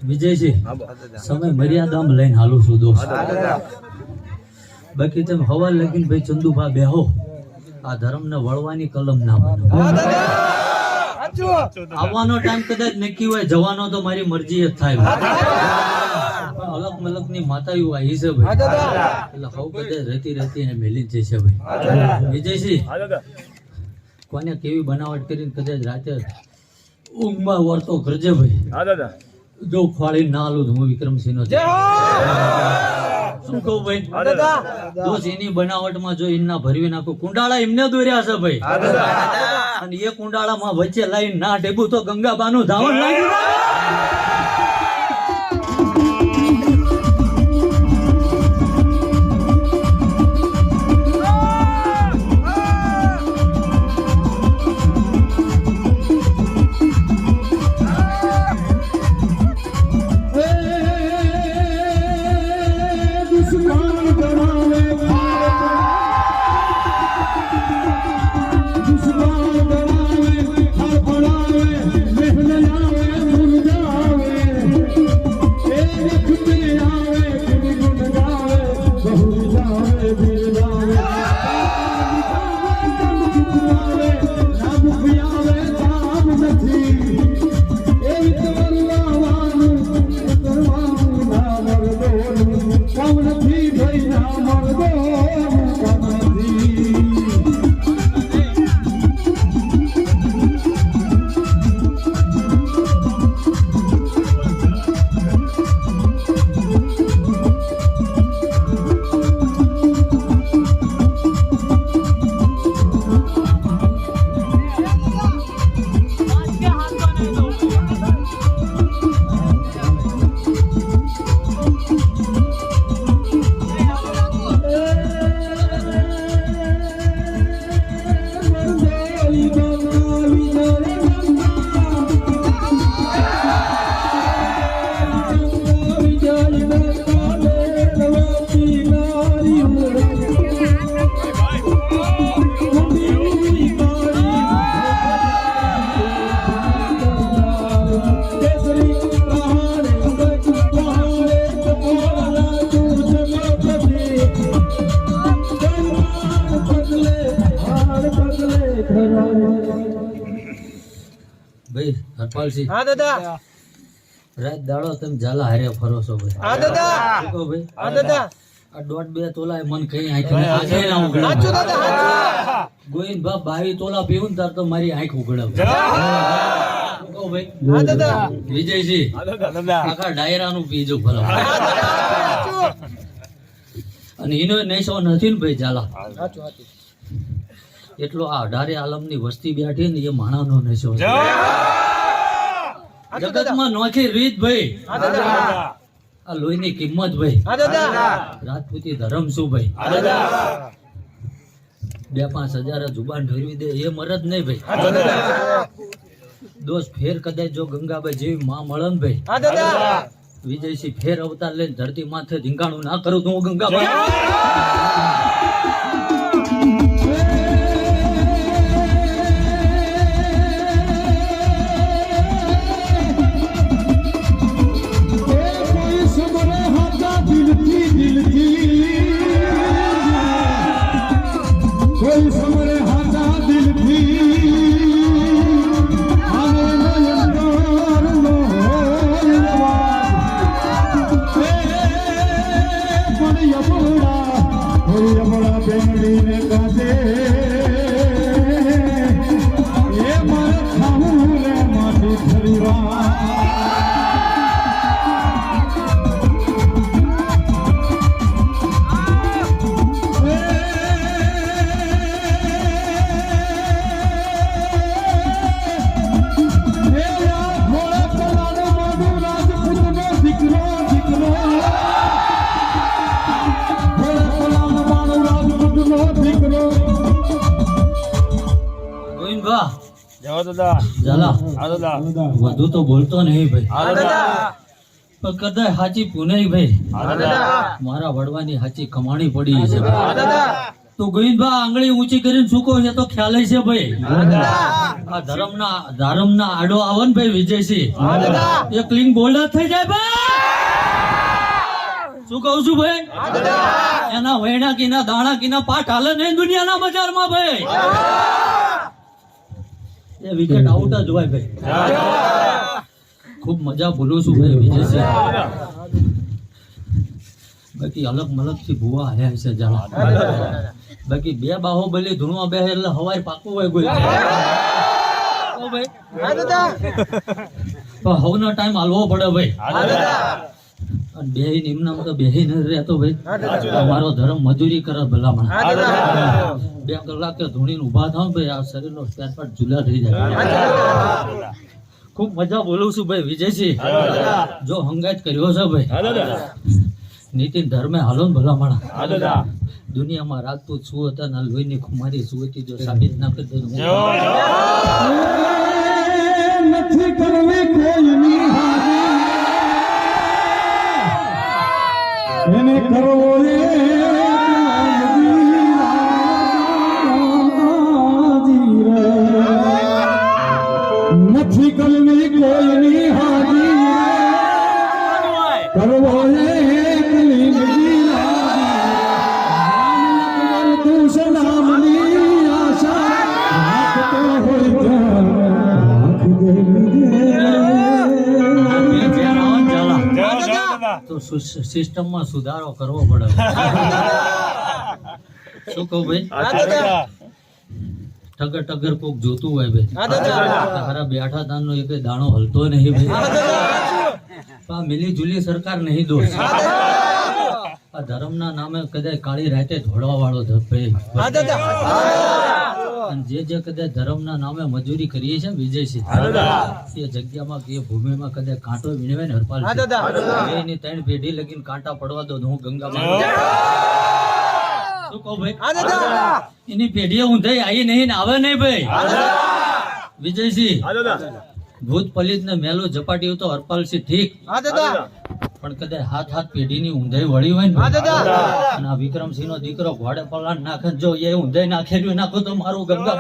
વિજયસિંહ સમય મર્યાદામાં લઈને હાલું છું દોસ્ત. બાકી તમે હવા લગીને ભાઈ ચંદુભા બેહો, આ ધર્મને વળવાની કલમ ના બનો. આવવાનો ટાઈમ કદાચ નક્કી હોય, જવાનો તો મારી મરજી જ થાય પણ અલગ મલક ની માતાઓ આવી છે ભાઈ, એટલે હવ કદાચ રહેતી રહેતી એને મેલી જ જશે ભાઈ. વિજયસિંહ હા દાદા કોને કેવી બનાવટ કરીને કદાચ રાતે ઊંઘમાં વર્તો કરજે ભાઈ. હા દાદા જો ખોળી ના આલું હું વિક્રમસિંહ નો શું કહું ભાઈ હા દાદા દોસ્ત એની બનાવટમાં જો એમના ભરવી નાખું કુંડાળા એમને દોર્યા છે ભાઈ હા દાદા અને એ કુંડાળામાં વચ્ચે લાઈન ના ટેબુ તો ગંગાબાનું ધાવણ લાગ્યું ભાઈ હરપાલસિંહ હા દાદા રાત દાડો તમે ઝાલા હારે ફરો છો ભાઈ હા દાદા શું કહું ભાઈ હા દાદા આ 1.5 તોલા એ મન કઈ આંખ આંખે ના સાચું ઉગડે દાદા સાચું. ગોવિંદ બા 22 તોલા પીવું ને તાર તો મારી આંખ ઉગડે શું કહું ભાઈ હા દાદા વિજયસિંહ હા દાદા આખા ડાયરાનું પીજો ભલા અને એનો નશો નથી ને ભાઈ ઝાલા સાચું સાચું એટલો આ 18 આલમની વસ્તી બેઠી ને એ માણાનો નશો છે જગતમાં નોખી રીત ભાઈ હા દાદા આ લોહીની કિંમત ભાઈ હા દાદા રાજપૂતી ધર્મ શું ભાઈ હા દાદા 2-5 હજાર જુબાન ફેરવી દે એ મરદ નહીં ભાઈ હા દાદા દોસ્ત ફેર કદાચ જો ગંગાબાઈ જેવી માં મળે ને ભાઈ હા દાદા વિજયસિંહ ફેર અવતાર લઈને ધરતી માથે ધીંગાણું ના કરું તો હું ગંગાબાઈ કોઈ સમરે હાથા દિલથી આને નયનનો પણ યમોડા બેનડીને કાજે એ મારે ખાવું રે માટી ફરીવા ગોવિંદભા જય દાદા ઝાલા હા દાદા વધુ તો બોલતો નહીં ભાઈ હા દાદા પણ કદાચ સાચી પુનાઈ ભાઈ હા દાદા મારા વડવાની સાચી કમાણી પડી છે હા દાદા તો ગોવિંદભા આંગળી ઊંચી કરીને શું કહો છે તો ખ્યાલ છે ભાઈ આ ધર્મના આડો આવે ને ભાઈ વિજયસિંહ હા દાદા એક લિંગ બોલ્ડર થઈ જાય ભાઈ શું કહું છું ભાઈ હા દાદા એના વૈણા કીના દાણા કીના પાઠ હાલે નહીં દુનિયાના બજારમાં ભાઈ એ વિકેટ આઉટ જ હોય ભાઈ ખૂબ મજા બોલું છું ભાઈ વિજયસિંહ બાકી અલગ મલગ થી ભૂવા આયા છે જાણા બાકી બે બાહોબલી ધૂણવા બે એટલે હવાય પાકું હોય કોઈ ઓ ભાઈ હા દાદા તો હવનો ટાઈમ હાલવો પડે ભાઈ હા દાદા અને બેહી નિમ્નમાં તો બેહી ન રહેતો ભાઈ. અમારો ધર્મ મજૂરી કરે ભલામણ. 2 કલાકે ધૂણીને ઊભા થાવ ભાઈ, આ શરીરનો સ્પેર પાર્ટ જુલા થઈ જાય. ખૂબ મજા બોલું છું ભાઈ વિજયસિંહ. જો હંગાત કર્યો છે ભાઈ, નીતિન ધર્મે હાલો ને ભલામણ. દુનિયામાં રાજપૂત શું હતા ને લોહીની ખુમારી શું હતી, જો સાબિત ના કરી દે તો નથી કરવી કોઈની હાજરી, એને કરવો નથી કરવી કોઈની હાજરી, કરવો તું સલામની આશા રાખતો હોય તો સિસ્ટમમાં સુધારો કરવો પડે. શું કહું ભાઈ, ટગર ટગર કોક જોતું હોય ભાઈ, તારા બેઠા તાન નો એક દાણો હલતો નહીં ભાઈ. મિલી જુલી સરકાર નહીં દોષ. આ ધર્મના નામે કદાચ કાળી રાતે ધોળવા વાળો ભાઈ, અને જે કદાચ ધર્મના નામે મજૂરી કરીએ છે વિજયસિંહ, એ જગ્યામાં કે ભૂમિમાં કદાચ કાંટો વીણવે ને હરપાલ એની 3 પેઢી લગીને કાંટા પડવા દો, હું ગંગામાં શું કહું ભાઈ, એની પેઢીએ ઊંધાઈ આવી નહીં ને આવે નહીં ભાઈ વિજયસિંહ. ભૂત પલિત ને મેલો ઝપાટ્યું તો હરપાલસિંહ ઠીક, પણ કદાચ હાથ પેઢીની ઊંધાઈ વળી હોય ને, અને આ વિક્રમસિંહ નો દીકરો ઘોડે પલાણ નાખે, જો એ ઊંધાઈ નાખેલું નાખો તો મારું ગંગા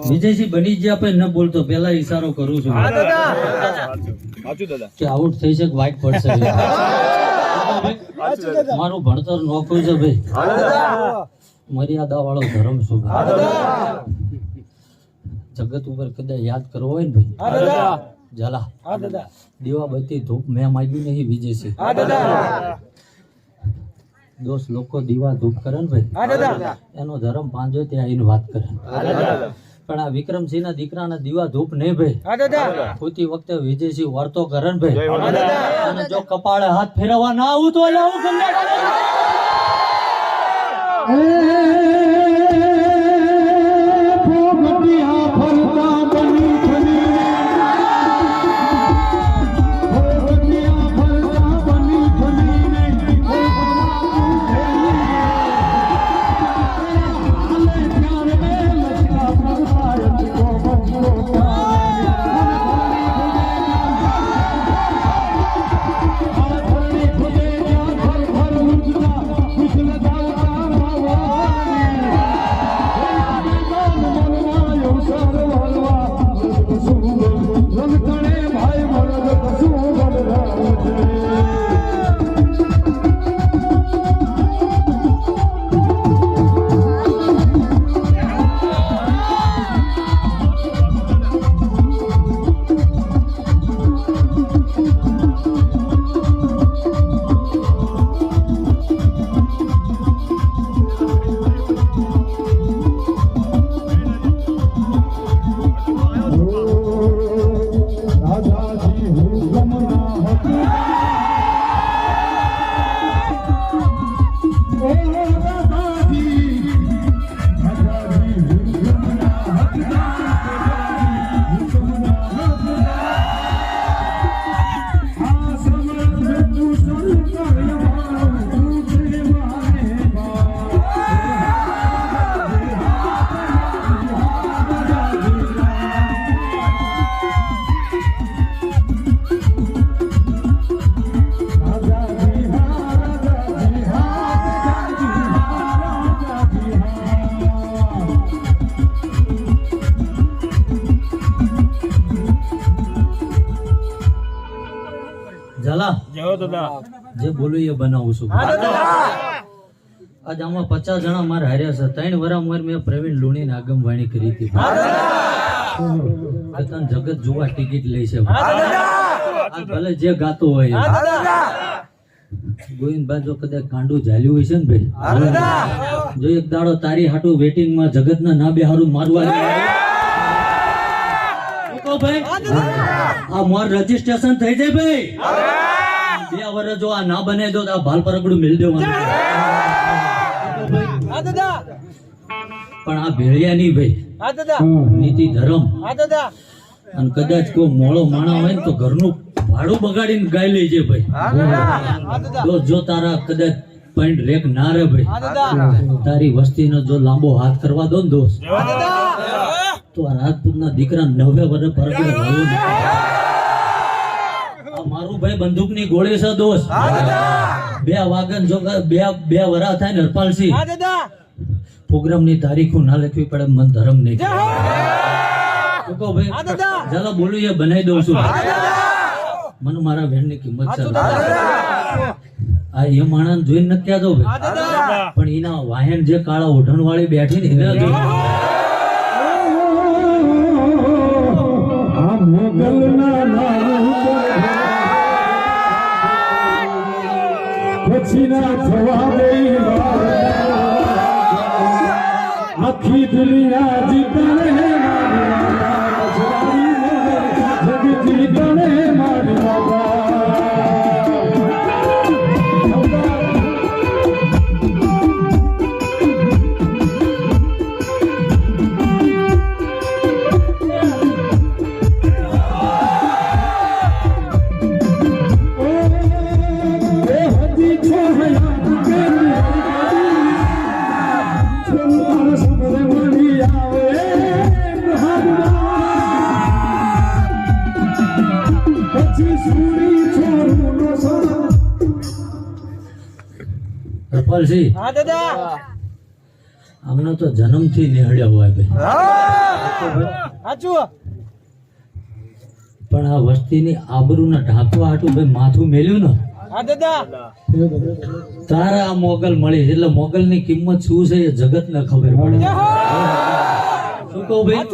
વિજયસિંહ બની ગયા પણ ન બોલતો, પેલા ઈશારો કરું છું કે આઉટ થઈ છે, વાઇટ પડશે. મારું ભણતર નોખું છે ભાઈ, મર્યાદા વાળો ધર્મ શું. જગત ઉપર કદાચ યાદ કરવો હોય ને ભાઈ, ઝાલા દીવાબત્તી ધૂપ મેં માગ્યું નહીં વિજયસિંહ. દોસ્ત લોકો દીવા ધૂપ કરે ને ભાઈ, એનો ધર્મ પાંજો ત્યાં આવીને વાત કરે. પણ આ વિક્રમસિંહ ના દીકરાના દીવા ધૂપ નહીં ભાઈ, ખોટી વખતે વિજયસિંહ વર્તો કરે ને ભાઈ, અને જો કપાળે હાથ ફેરવવા ના આવું તો આવું દાદા જે બોલું એ બનાવું છું આજ આમાં 50 જણા મારે હાર્યા છે 3 વર્ષ મેં પ્રવીણ લુણીને આગમવાણી કરી હતી કે તને જગત જોવા ટિકિટ લઈ છે આ ભલે જે ગાતો હોય ગોવિંદભાઈ જો કદાચ કાંડું ઝાલ્યું હોય છે ને ભાઈ જો એક દાડો તારી હાટું વેટિંગ માં જગત ના ના બેહારું મારવા ભાઈ આ મોર રજીસ્ટ્રેશન થઈ જાય ભાઈ 2 વર્ષ જો આ ના બને તો આ ભાલ પરગડું મિલ દેવાનું પણ આ ભેળિયા નહીં ભાઈ નીતિ ધર્મ અને કદાચ કોઈ મોળો માણા હોય ને તો ઘરનું ભાડું બગાડીને ગાય લઈ જાય ભાઈ જો તારા કદાચ પોઈન્ટ રેક ના રે ભાઈ તારી વસ્તીનો જો લાંબો હાથ કરવા દો ને દોસ્ત તો આ રાજપૂતના દીકરા 9 વર્ષ પરગડે ભાડું મારું ભાઈ બંદૂકની ગોળી છે દોસ્ત 2 વાગન જો 2 વરા થાય ને હરપાલસિંહ પ્રોગ્રામ ની તારીખો ના લખવી પડે મન ધર્મ નહીં કહો ભાઈ ચાલો બોલું એ બનાવી દઉં છું મને મારા બહેન ની કિંમત છે આ એ માણસ જોઈને નથી કહેતો ભાઈ પણ એના વાહન જે કાળા ઓઢણ વાળી બેઠી ને એને આખી દુનિયા જીતને જગ જીતને મારી બાબા હરપાલસિંહ આમનો તો જન્મથી નિહળ્યા હોય ભાઈ પણ આ વસ્તીની આબરૂના ઢાંકવા હાટું ભાઈ માથું મેલ્યું ને તારા આ મોગલ મળી એટલે મોગલ ની કિંમત શું છે એ જગત ને ખબર પડે શું કહું ભાઈ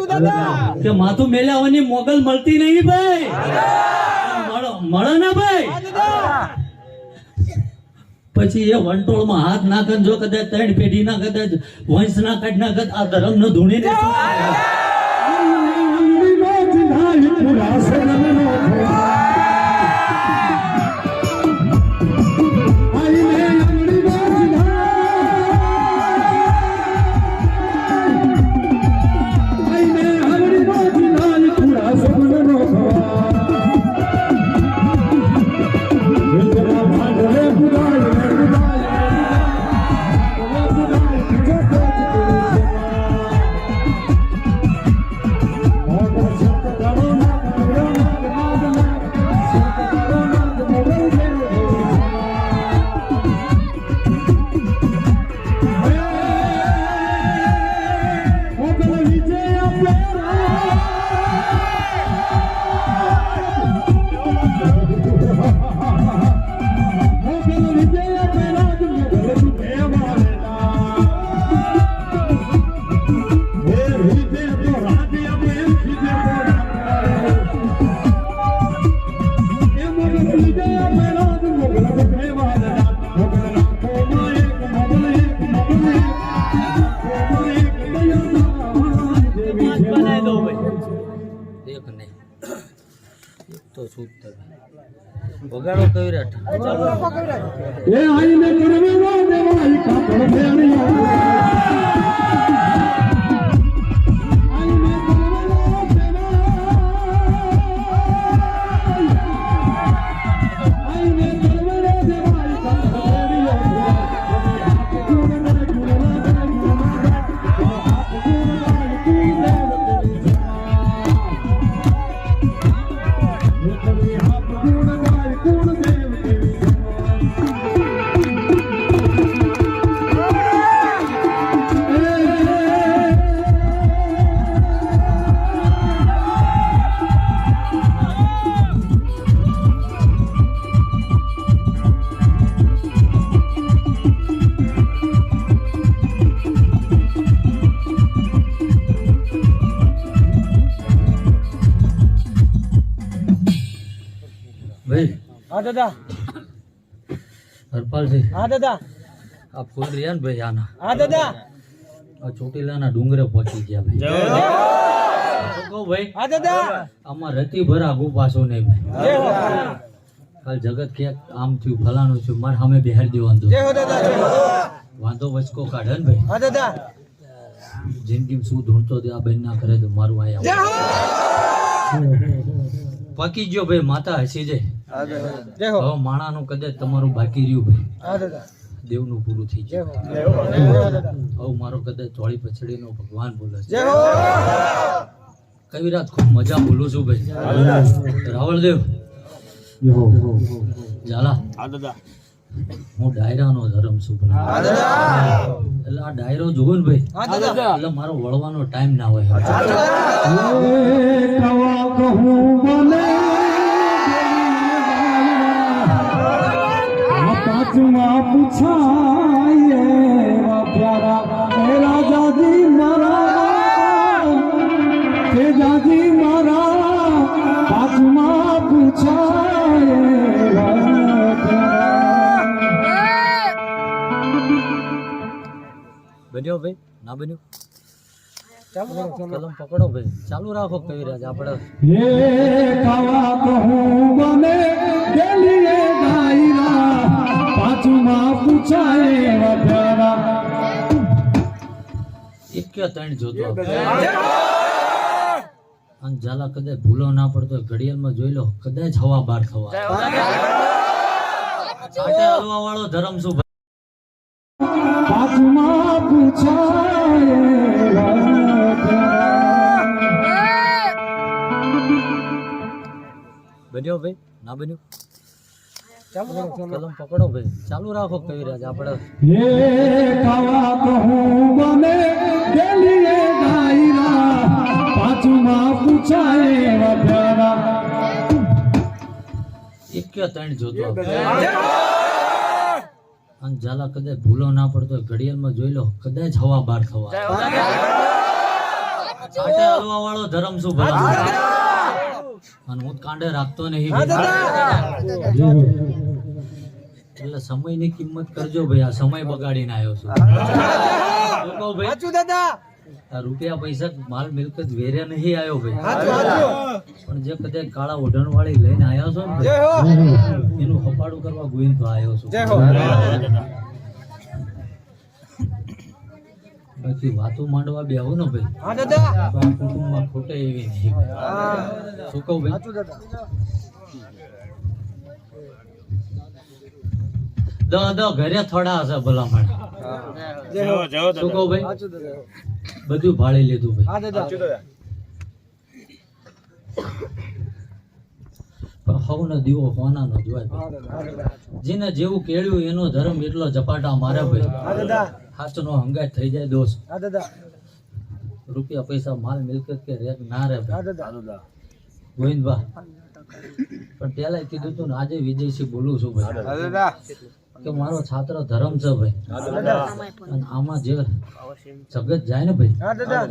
કે માથું મેલ્યાવાની મોગલ મળતી નહીં ભાઈ મળે ને ભાઈ પછી એ વંટોળમાં હાથ નાખે જો કદાચ 3 પેઢી ના કદાચ વંશ ના કાઢ નાખે આ ધર્મ નો ધૂણીને વગાડો કઈ રાત એ આઈને કરવે નો દેવાઈ કાપડ ફેણિયા હા દાદા હરપાલજી હા દાદા આ ફૂલ રહ્યા ને ભાઈ આના હા દાદા આ ચોટીલાના ડુંગરે પહોંચી ગયા ભાઈ જય હો શું કહું ભાઈ હા દાદા આમાં રતી ભરા આગુ પાછો નહીં ભાઈ જય હો કાલ જગત ક્યાંક આમ થયું ફલાણું થયું મારે સામે બેહાડી દેવાનું જય હો દાદા જય હો વાંધો વચકો કાઢે ને ભાઈ હા દાદા જિંદગી શું ધૂણતો તે આ બેન ના કરે તો મારું જય અહીંયા હો પાકી ગયો ભાઈ માતા હસી જાય હા દાદા જય હો હવે માણાનું કદાચ તમારું બાકી રહ્યું ભાઈ હા દાદા દેવનું પૂરું થઈ જય ગયું હો જય હો દાદા હવે મારો કદાચ થોડી પછડીનો ભગવાન બોલે છે જય હો કવિરાજ ખૂબ મજા બોલું છું ભાઈ રાવળદેવ ઝાલા હા દાદા હું ડાયરાનો ધર્મ છું ભલા. હા દાદા એટલે આ ડાયરો જોવો ને ભાઈ હા દાદા એટલે મારો વળવાનો ટાઈમ ના હોય કવા કહું મને પાંચમાં પૂછાય એવા પ્યારા હે રાજાજી મારા હે જાજી મારા પાંચમાં પૂછાય એવા પ્યારા બન્યો ભાઈ ના બન્યું ચાલો કલમ પકડો ભાઈ ચાલુ રાખો કવિરાજ આપણે હે કવા કહું મને ગેલીએ ડાયરા પાંચમાં પૂછાય એવા પ્યારા એક કે ત્રણ જોતો અને ઝાલા કદાચ ભૂલો ના પડતો હોય, ઘડિયાળમાં જોઈ લો કદાચ હવા બાર થવા આટે હલવા વાળો ધર્મ શું ભાઈ પાંચમાં પૂછાય એવા પ્યારા બન્યો ભાઈ ના બન્યું ચાલો કલમ પકડો ભાઈ ચાલુ રાખો કવિરાજ આપણે હે કવા કહું મને ગેલીએ ડાયરા પાંચમાં પૂછાય એવા પ્યારા એક કે ત્રણ જોતો અને ઝાલા કદાચ ભૂલો ના પડતો હોય, ઘડિયાળમાં જોઈ લો કદાચ હવા બાર થવા આટે હલવા વાળો ધર્મ શું ભલા અને હું કાંડે રાખતો નહીં એટલે સમયની કિંમત કરજો ભાઈ આ સમય બગાડીને આવ્યો છું શું કહું ભાઈ સાચું દાદા આ રૂપિયા પૈસા માલ મિલકત વેરે નહીં આવ્યો ભાઈ સાચું સાચું પણ જે કદાચ કાળા ઓઢણ વાળી લઈને આવ્યો છો ને જય હો એનું હપાડું કરવા ગોવિંદ આવ્યો છું જય હો બાકી વાતો માંડવા બે આવો ને ભાઈ હા દાદા તો આ કુટુંબમાં ખોટે એવી નહીં હા શું કહું ભાઈ સાચું દાદા દ ઘરે થોડા હશે ભલામણ જય જય હો હો જય હો શું દાદા કહું ભાઈ સાચું દાદા બધું ભાળી લીધું ભાઈ હા દાદા પણ હવનો દીવો હોનાનો જોવાય હા ભાઈ. દાદા હા દાદા જેને જેવું કેળ્યું એનો ધર્મ એટલો ઝપાટા મારે ભાઈ હા દાદા હાચનો હંગાત થઈ જાય દોસ્ત હા દાદા રૂપિયા પૈસા માલ મિલકત કે રેત ના રે હા ભાઈ. દાદા ગોવિંદભા પણ પેલા કીધું તું ને આજે વિજયસિંહ બોલું છું ભાઈ હા દાદા કે મારો છાત્ર ધર્મ છે ભાઈ હા દાદા અને આમાં જે જગત જાય ને ભાઈ હા દાદા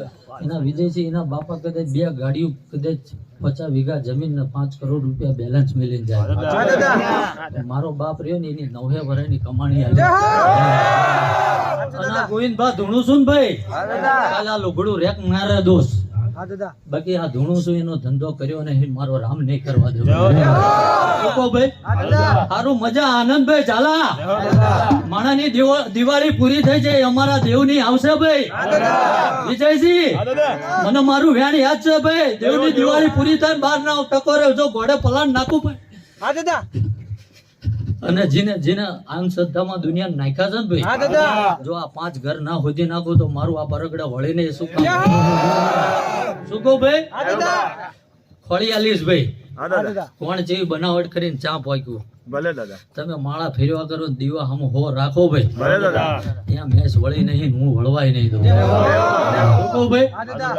એના વિજયસિંહ એના બાપા કદાચ 2 ગાડીઓ કદાચ 50 વીઘા જમીન ને 5 કરોડ રૂપિયા બેલેન્સ મિલીને જાય હા દાદા મારો બાપ રહ્યો ને એની 9 વર્ષની કમાણી આવી અને આ ગોવિંદભા ધૂણું છું ને ભાઈ હા દાદા કાલે આ લુગડું રેક મારે દોસ્ત હા દાદા બાકી આ ધૂણું છું એનો ધંધો કર્યો નહીં મારો રામ નહીં કરવા દેવો જય હો લોકો ભાઈ હા દાદા સારું મજા આનંદ ભાઈ ઝાલા જય હો દાદા માણાની દિવાળી પૂરી થઈ છે અમારા દેવની આવશે ભાઈ વિજયસિંહ હા દાદા મને મારું વ્યાણ યાદ છે ભાઈ દેવની દિવાળી પૂરી થાય બહાર ના ટકોરે જો ઘોડે પલાણ નાખું ભાઈ હા દાદા અને જેને અંધશ્રદ્ધામાં દુનિયા નાખ્યા છે ને ભાઈ હા દાદા જો આ 5 ઘર ના હોજી નાખું તો મારું આ બરગડા વળીને શું કામ શું કહું ભાઈ હા દાદા ખોળિયાલીસ ભાઈ હા હા દાદા દાદા કોણ જેવી બનાવટ કરીને ચા પોક્યું ભલે દાદા તમે માળા ફેરવા કરો ને દીવા હમ હો રાખો ભાઈ ભલે દાદા ત્યાં મેસ વળી નહીં ને હું વળવાય નહીં દઉં શું કહું ભાઈ હા દાદા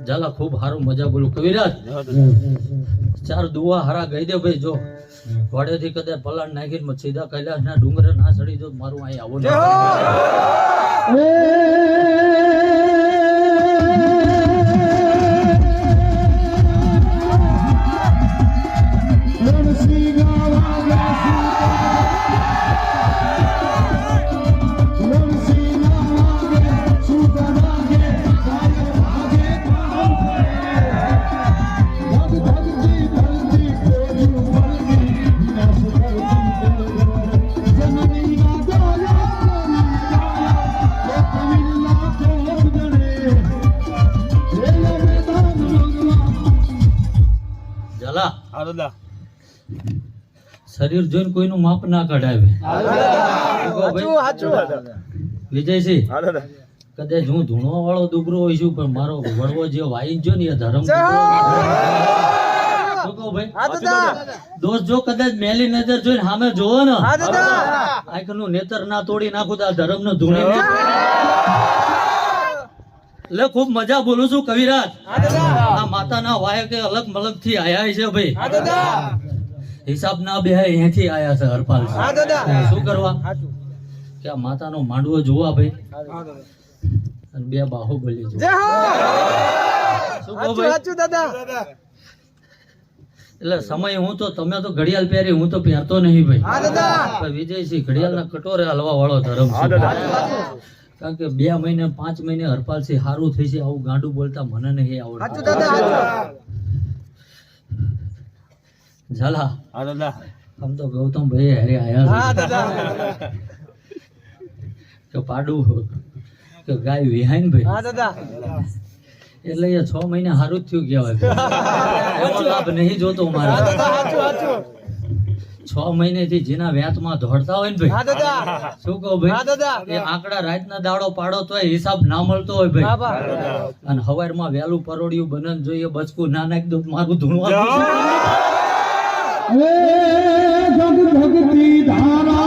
ઝાલા ખૂબ સારું મજા બોલું કવિરાજ જય હો દાદા 4 દુઆ હારા ગઈ દે ભાઈ જો ઘોડેથી કદાચ પલાણ નાખીને સીધા કૈલાસના ડુંગરે ના ચડી જો મારું અહીં આવું જય હો દાદા શરીર જોઈને કોઈનું માપ ના કઢાવે વિજયસિંહ દાદા કદાચ હું ધૂણવા વાળો દુબરો હોય છું પણ મારો વડવો જે વાઈ ગયો ને એ ધર્મ શું કહું ભાઈ દોસ્ત જો કદાચ મેલી નજર જોઈને સામે જોવો ને આંખનું નેતર ના તોડી નાખું તો આ ધર્મ નો ધૂણે એટલે ખૂબ મજા બોલું છું કવિરાજ આ માતાના વાય કે અલગ મલગ થી આયા છે ભાઈ હિસાબ ના બે અહીંયાથી આયા છે હરપાલ શું કરવા કે આ માતાનો માંડવો જોવા ભાઈ અને બે બાહુબલી જોવા શું કહો ભાઈ એટલે સમય હું તો તમે તો ઘડિયાળ પહેરી હું તો પહેરતો નહીં ભાઈ વિજયસિંહ ઘડિયાળના કટોરે હલવા વાળો ધર્મ છે કારણ કે 2 મહિને 5 મહિને હરપાલસિંહ સારું થઈ છે આવું ગાંડું બોલતા મને નહીં આવડતું ઝાલા દાદા આમ તો ગૌતમ ભાઈ હારે આયા કે પાડું કે ગાય વિહાઈન ભાઈ એટલે એ 6 મહિને સારું જ થયું કહેવાય એવો લાભ નહીં જોતો મારા 6 મહિનેથી જેના વ્યાતમાં દોડતા હોય ને ભાઈ શું કહું ભાઈ એ આંકડા રાતના દાડો પાડો તોય હિસાબ ના મળતો હોય ભાઈ અને હવારમાં વહેલું પરોડિયું બનન જોઈએ બચકું ના નાખી દો મારું ધૂણવા જગ ભગતી ધારા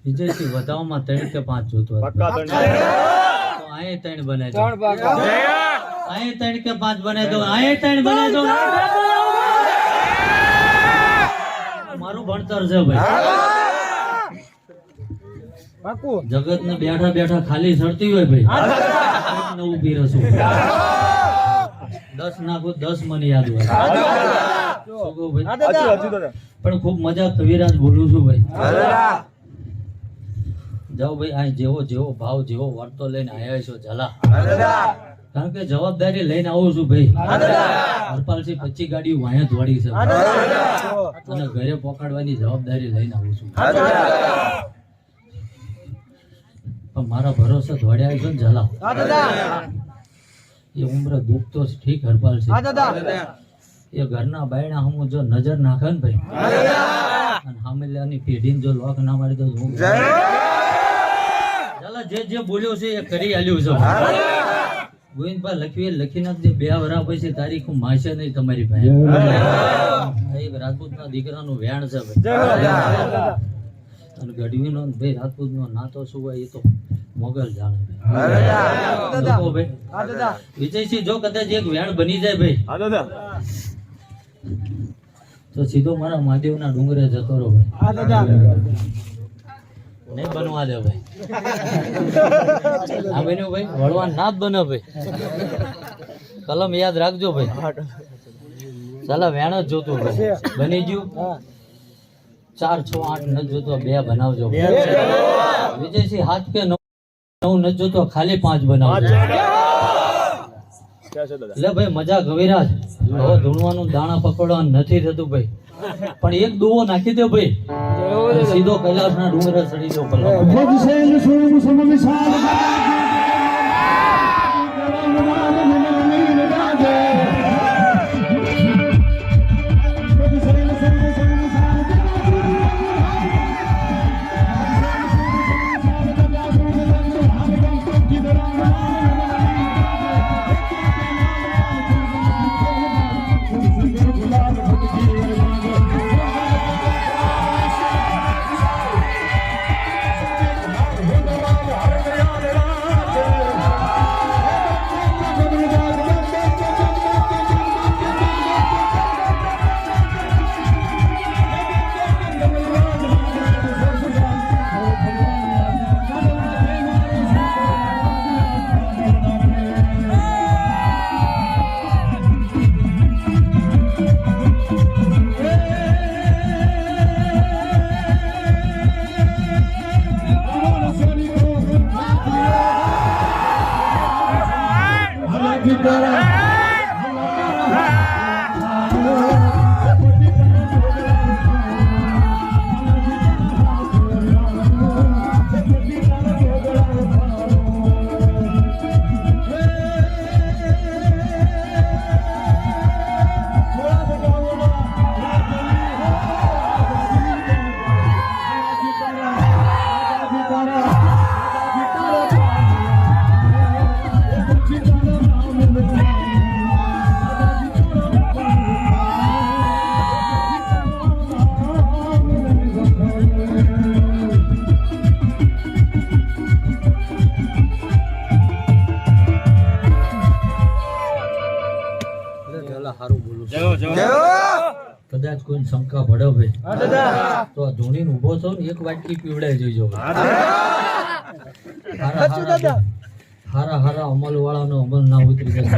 વિજયસિંહ વધાવમાં 3 કે 5 જોતો હતો. પક્કા તો અહીં 3 બનાવી દો. અહીં 3 કે 5 બનાવી દો. અહીં 3 બનાવી દો. મારું ભણતર છે ભાઈ. જગત ને બેઠા બેઠા ખાલી સરતી હોય ભાઈ ઉભી રસું 10 નાખો 10 મને યાદ હોય. શું કહું ભાઈ? પણ ખૂબ મજા કવિરાજ બોલું છું ભાઈ. જાઓ ભાઈ આ જેવો જેવો ભાવ જેવો વર્તો લઈને આવ્યા છો ઝાલા, કારણ કે જવાબદારી લઈને આવું છું ભાઈ. હરપાલસિંહ 25 ગાડીઓ વાયા દોડી છે અને ઘરે પકડવાની જવાબદારી લઈને આવું છું. પણ મારા ભરોસે દોડ્યા છે ને ઝાલા, એ ઉમરે દુઃખ તો ઠીક હરપાલસિંહ, એ ઘરના બાયણા હમું જો નજર નાખે ને ભાઈ અને સામેલાની પેઢીને જો લોક ના મારી દો હું જે જે બોલ્યો છે એ કરી આલ્યું છે. ગોવિંદભાઈ લખી નાખજે 2 વર્ષ પછી તારીખ માસે નહીં તમારી પાસે. એક રાજપૂતના દીકરાનું વેણ છે ભાઈ, અને ગઢવીનો ભાઈ રાજપૂતનો નાતો શું હોય એ તો મોગલ જાણે ભાઈ. વિજયસિંહ જો કદાચ એક વેણ બની જાય ભાઈ તો સીધો મારા મહાદેવના ડુંગરે જતો રહો ભાઈ, નહીં બનવા દે ભાઈ. આ બન્યું ભાઈ વળવાન ના જ બને ભાઈ. કલમ યાદ રાખજો ભાઈ. ચાલો વેણ જ જોતું ભાઈ. બની ગયું 4, 6, 8 નથી જોતો 2 બનાવજો વિજયસિંહ 7 કે 9 નથી જોતો ખાલી 5 બનાવજો એટલે ભાઈ મજા ગવિરાજ હવે ધૂણવાનું દાણા પકડવાનું નથી થતું ભાઈ પણ એક દુવો નાખી દો ભાઈ અને સીધો કૈલાસના ડુંગરે ચડી દો પેલો હારું બોલું કદાચ કોઈ શંકા પડે ભાઈ તો આ ધોણીને ઊભો છો ને એક વાટકી પીવડાઈ જોઈજો હારા અમલ વાળાનો અમલ ના ઉતરી જશે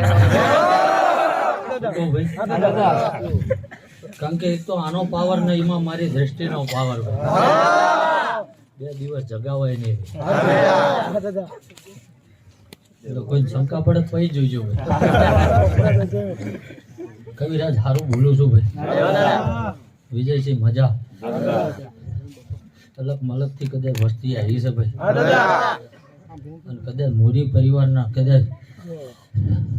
કારણ કે એક તો આનો પાવર ને એમાં મારી દ્રષ્ટિનો પાવર 2 દિવસ જગાવાય નહીં એટલે કોઈ શંકા પડે તો પછી જોઈજો ભાઈ કવિરાજ હારું બોલું છું ભાઈ વિજયસિંહ મજા તલક મલક થી કદાચ વસ્તી આવી છે ભાઈ અને કદાચ મોરી પરિવારના કદાચ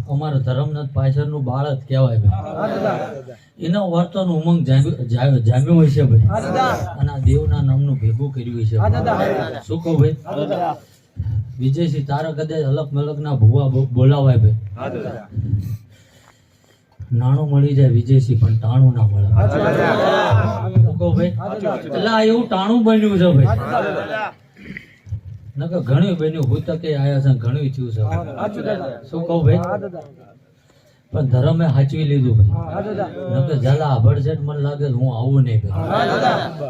અમારા ધર્મનાથ પાછળનું બાળ જ કહેવાય ભાઈ એનો વર્તન ઉમંગ જામ્યો હોય છે ભાઈ અને આ દેવના નામનું ભેગું કર્યું છે શું કહું ભાઈ વિજયસિંહ તારા કદાચ અલગ મલક ના ભુવા બોલાવાય ભાઈ નાણું મળી જાય વિજયસિંહ પણ ટાણું ના મળે ભાઈ એટલે આ એવું ટાણું બન્યું છે ભાઈ નકર ઘણું બન્યું હું તકે આયા છે ઘણું થયું છે શું કહું ભાઈ પણ ધર્મે હાચવી લીધું ભાઈ નકર ઝાલા આભડસેટ મને લાગે હું આવું નહીં ભાઈ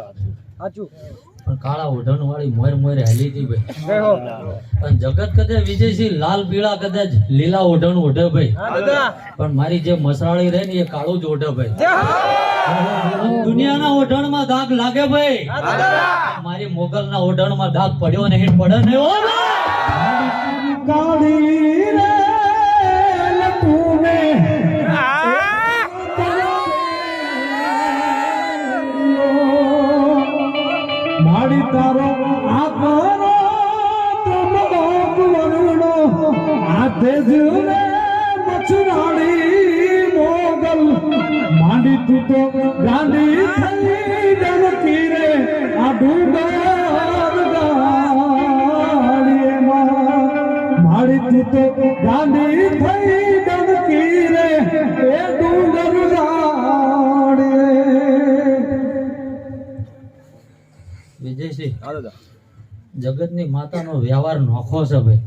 પણ કાળા ઓઢણ વાળી મોર હેલી હતી ભાઈ પણ જગત કદાચ વિજયસિંહ લાલ પીળા કદાચ લીલા ઓઢણ ઓઢે ભાઈ પણ મારી જે મસરાળી રહે ને એ કાળું જ ઓઢે ભાઈ દુનિયાના ઓઢણમાં દાગ લાગે ભાઈ મારી મોગલના ઓઢણમાં દાગ પડ્યો નહીં પડે ને ઓ કાળી રે લટુને માડી તારો આકારો તમો ગુણનો હાથે જુને મચરાડી મોગલ માંડી તું તો ગાંધી થઈ ડરતી રે આ ડુંગર ગાડીએમાં માડી તું તો ગાંધી થઈ ડરતી રે એ ડુંગર ગાડીએ વિજયસિંહ જગતની માતાનો વ્યવહાર નોખો છે ભાઈ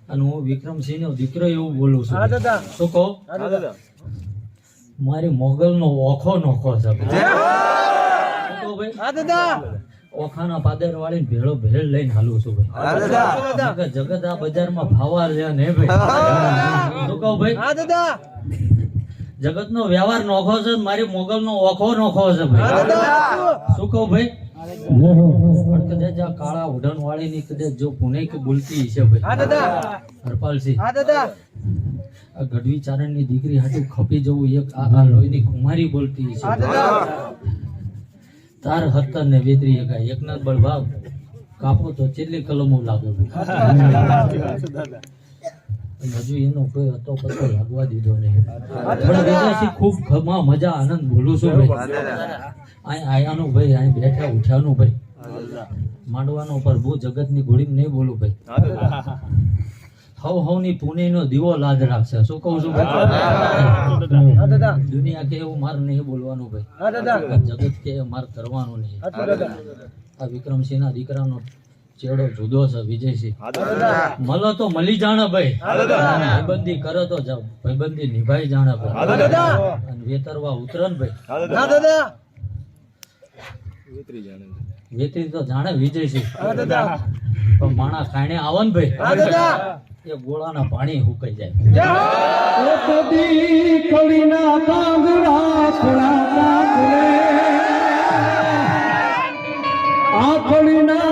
અને હું વિક્રમસિંહ નો દીકરો એવું બોલું છું શું કહું મારી મોગલનો ઓખો નોખો છે ઓખાના પાદર વાળી ભેળો ભેળ લઈને હાલું છું ભાઈ જગત આ બજારમાં ભાવા લે ને ભાઈ શું કહું ભાઈ જગતનો વ્યવહાર નોખો છે ને મારી મોગલનો ઓખો નોખો છે ભાઈ શું કહું ભાઈ જય હો. પણ કદાચ આ કાળા ઉડણ વાળી ની કદાચ જો પુણે કે બોલતી હશે ભાઈ હા દાદા હરપાલસિંહ હા દાદા આ ગઢવી ચારણ ની દીકરી હાટુ ખપી જવું એક આ લોહીની કુમારી બોલતી હશે હા દાદા તાર હતર ને વેતરી એકા એકના જ બળભાવ કાપો તો કેટલી કલમો લાગે ભાઈ હજુ એનો કોઈ હતો પતો લાગવા દીધો નહીં પણ વિદેશી ખૂબ મજા આનંદ બોલું છું ભાઈ અહીં આયાનું ભાઈ અહીં બેઠા ઉઠ્યાનું ભાઈ માંડવાનો પ્રભુ જગતની ઘોડી નહીં બોલું ભાઈ હવની પુણેનો દીવો લાજ રાખશે શું કહું છું ભાઈ હા દાદા દુનિયા કે એવું માર નહીં બોલવાનું ભાઈ હા દાદા જગત કે માર કરવાનું નહીં હા દાદા આ વિક્રમસિંહ ના દીકરાનો ચેડો જુદો છે વિજયસિંહ મળો તો મળી જાણે ભાઈ ભાઈબંધી કરે તો જાવ ભાઈબંધી નિભાઈ જાણે ભાઈ અને વેતરવા ઉતરન ભાઈ હા દાદા વેતરી તો જાણે વિજયસિંહ હા દાદા પણ માણા ખાણે આવન ભાઈ હા દાદા એ ગોળાના પાણી હુકાઈ જાય કદી કળીના કાંગડા ખડા કાંગરે આ કળીના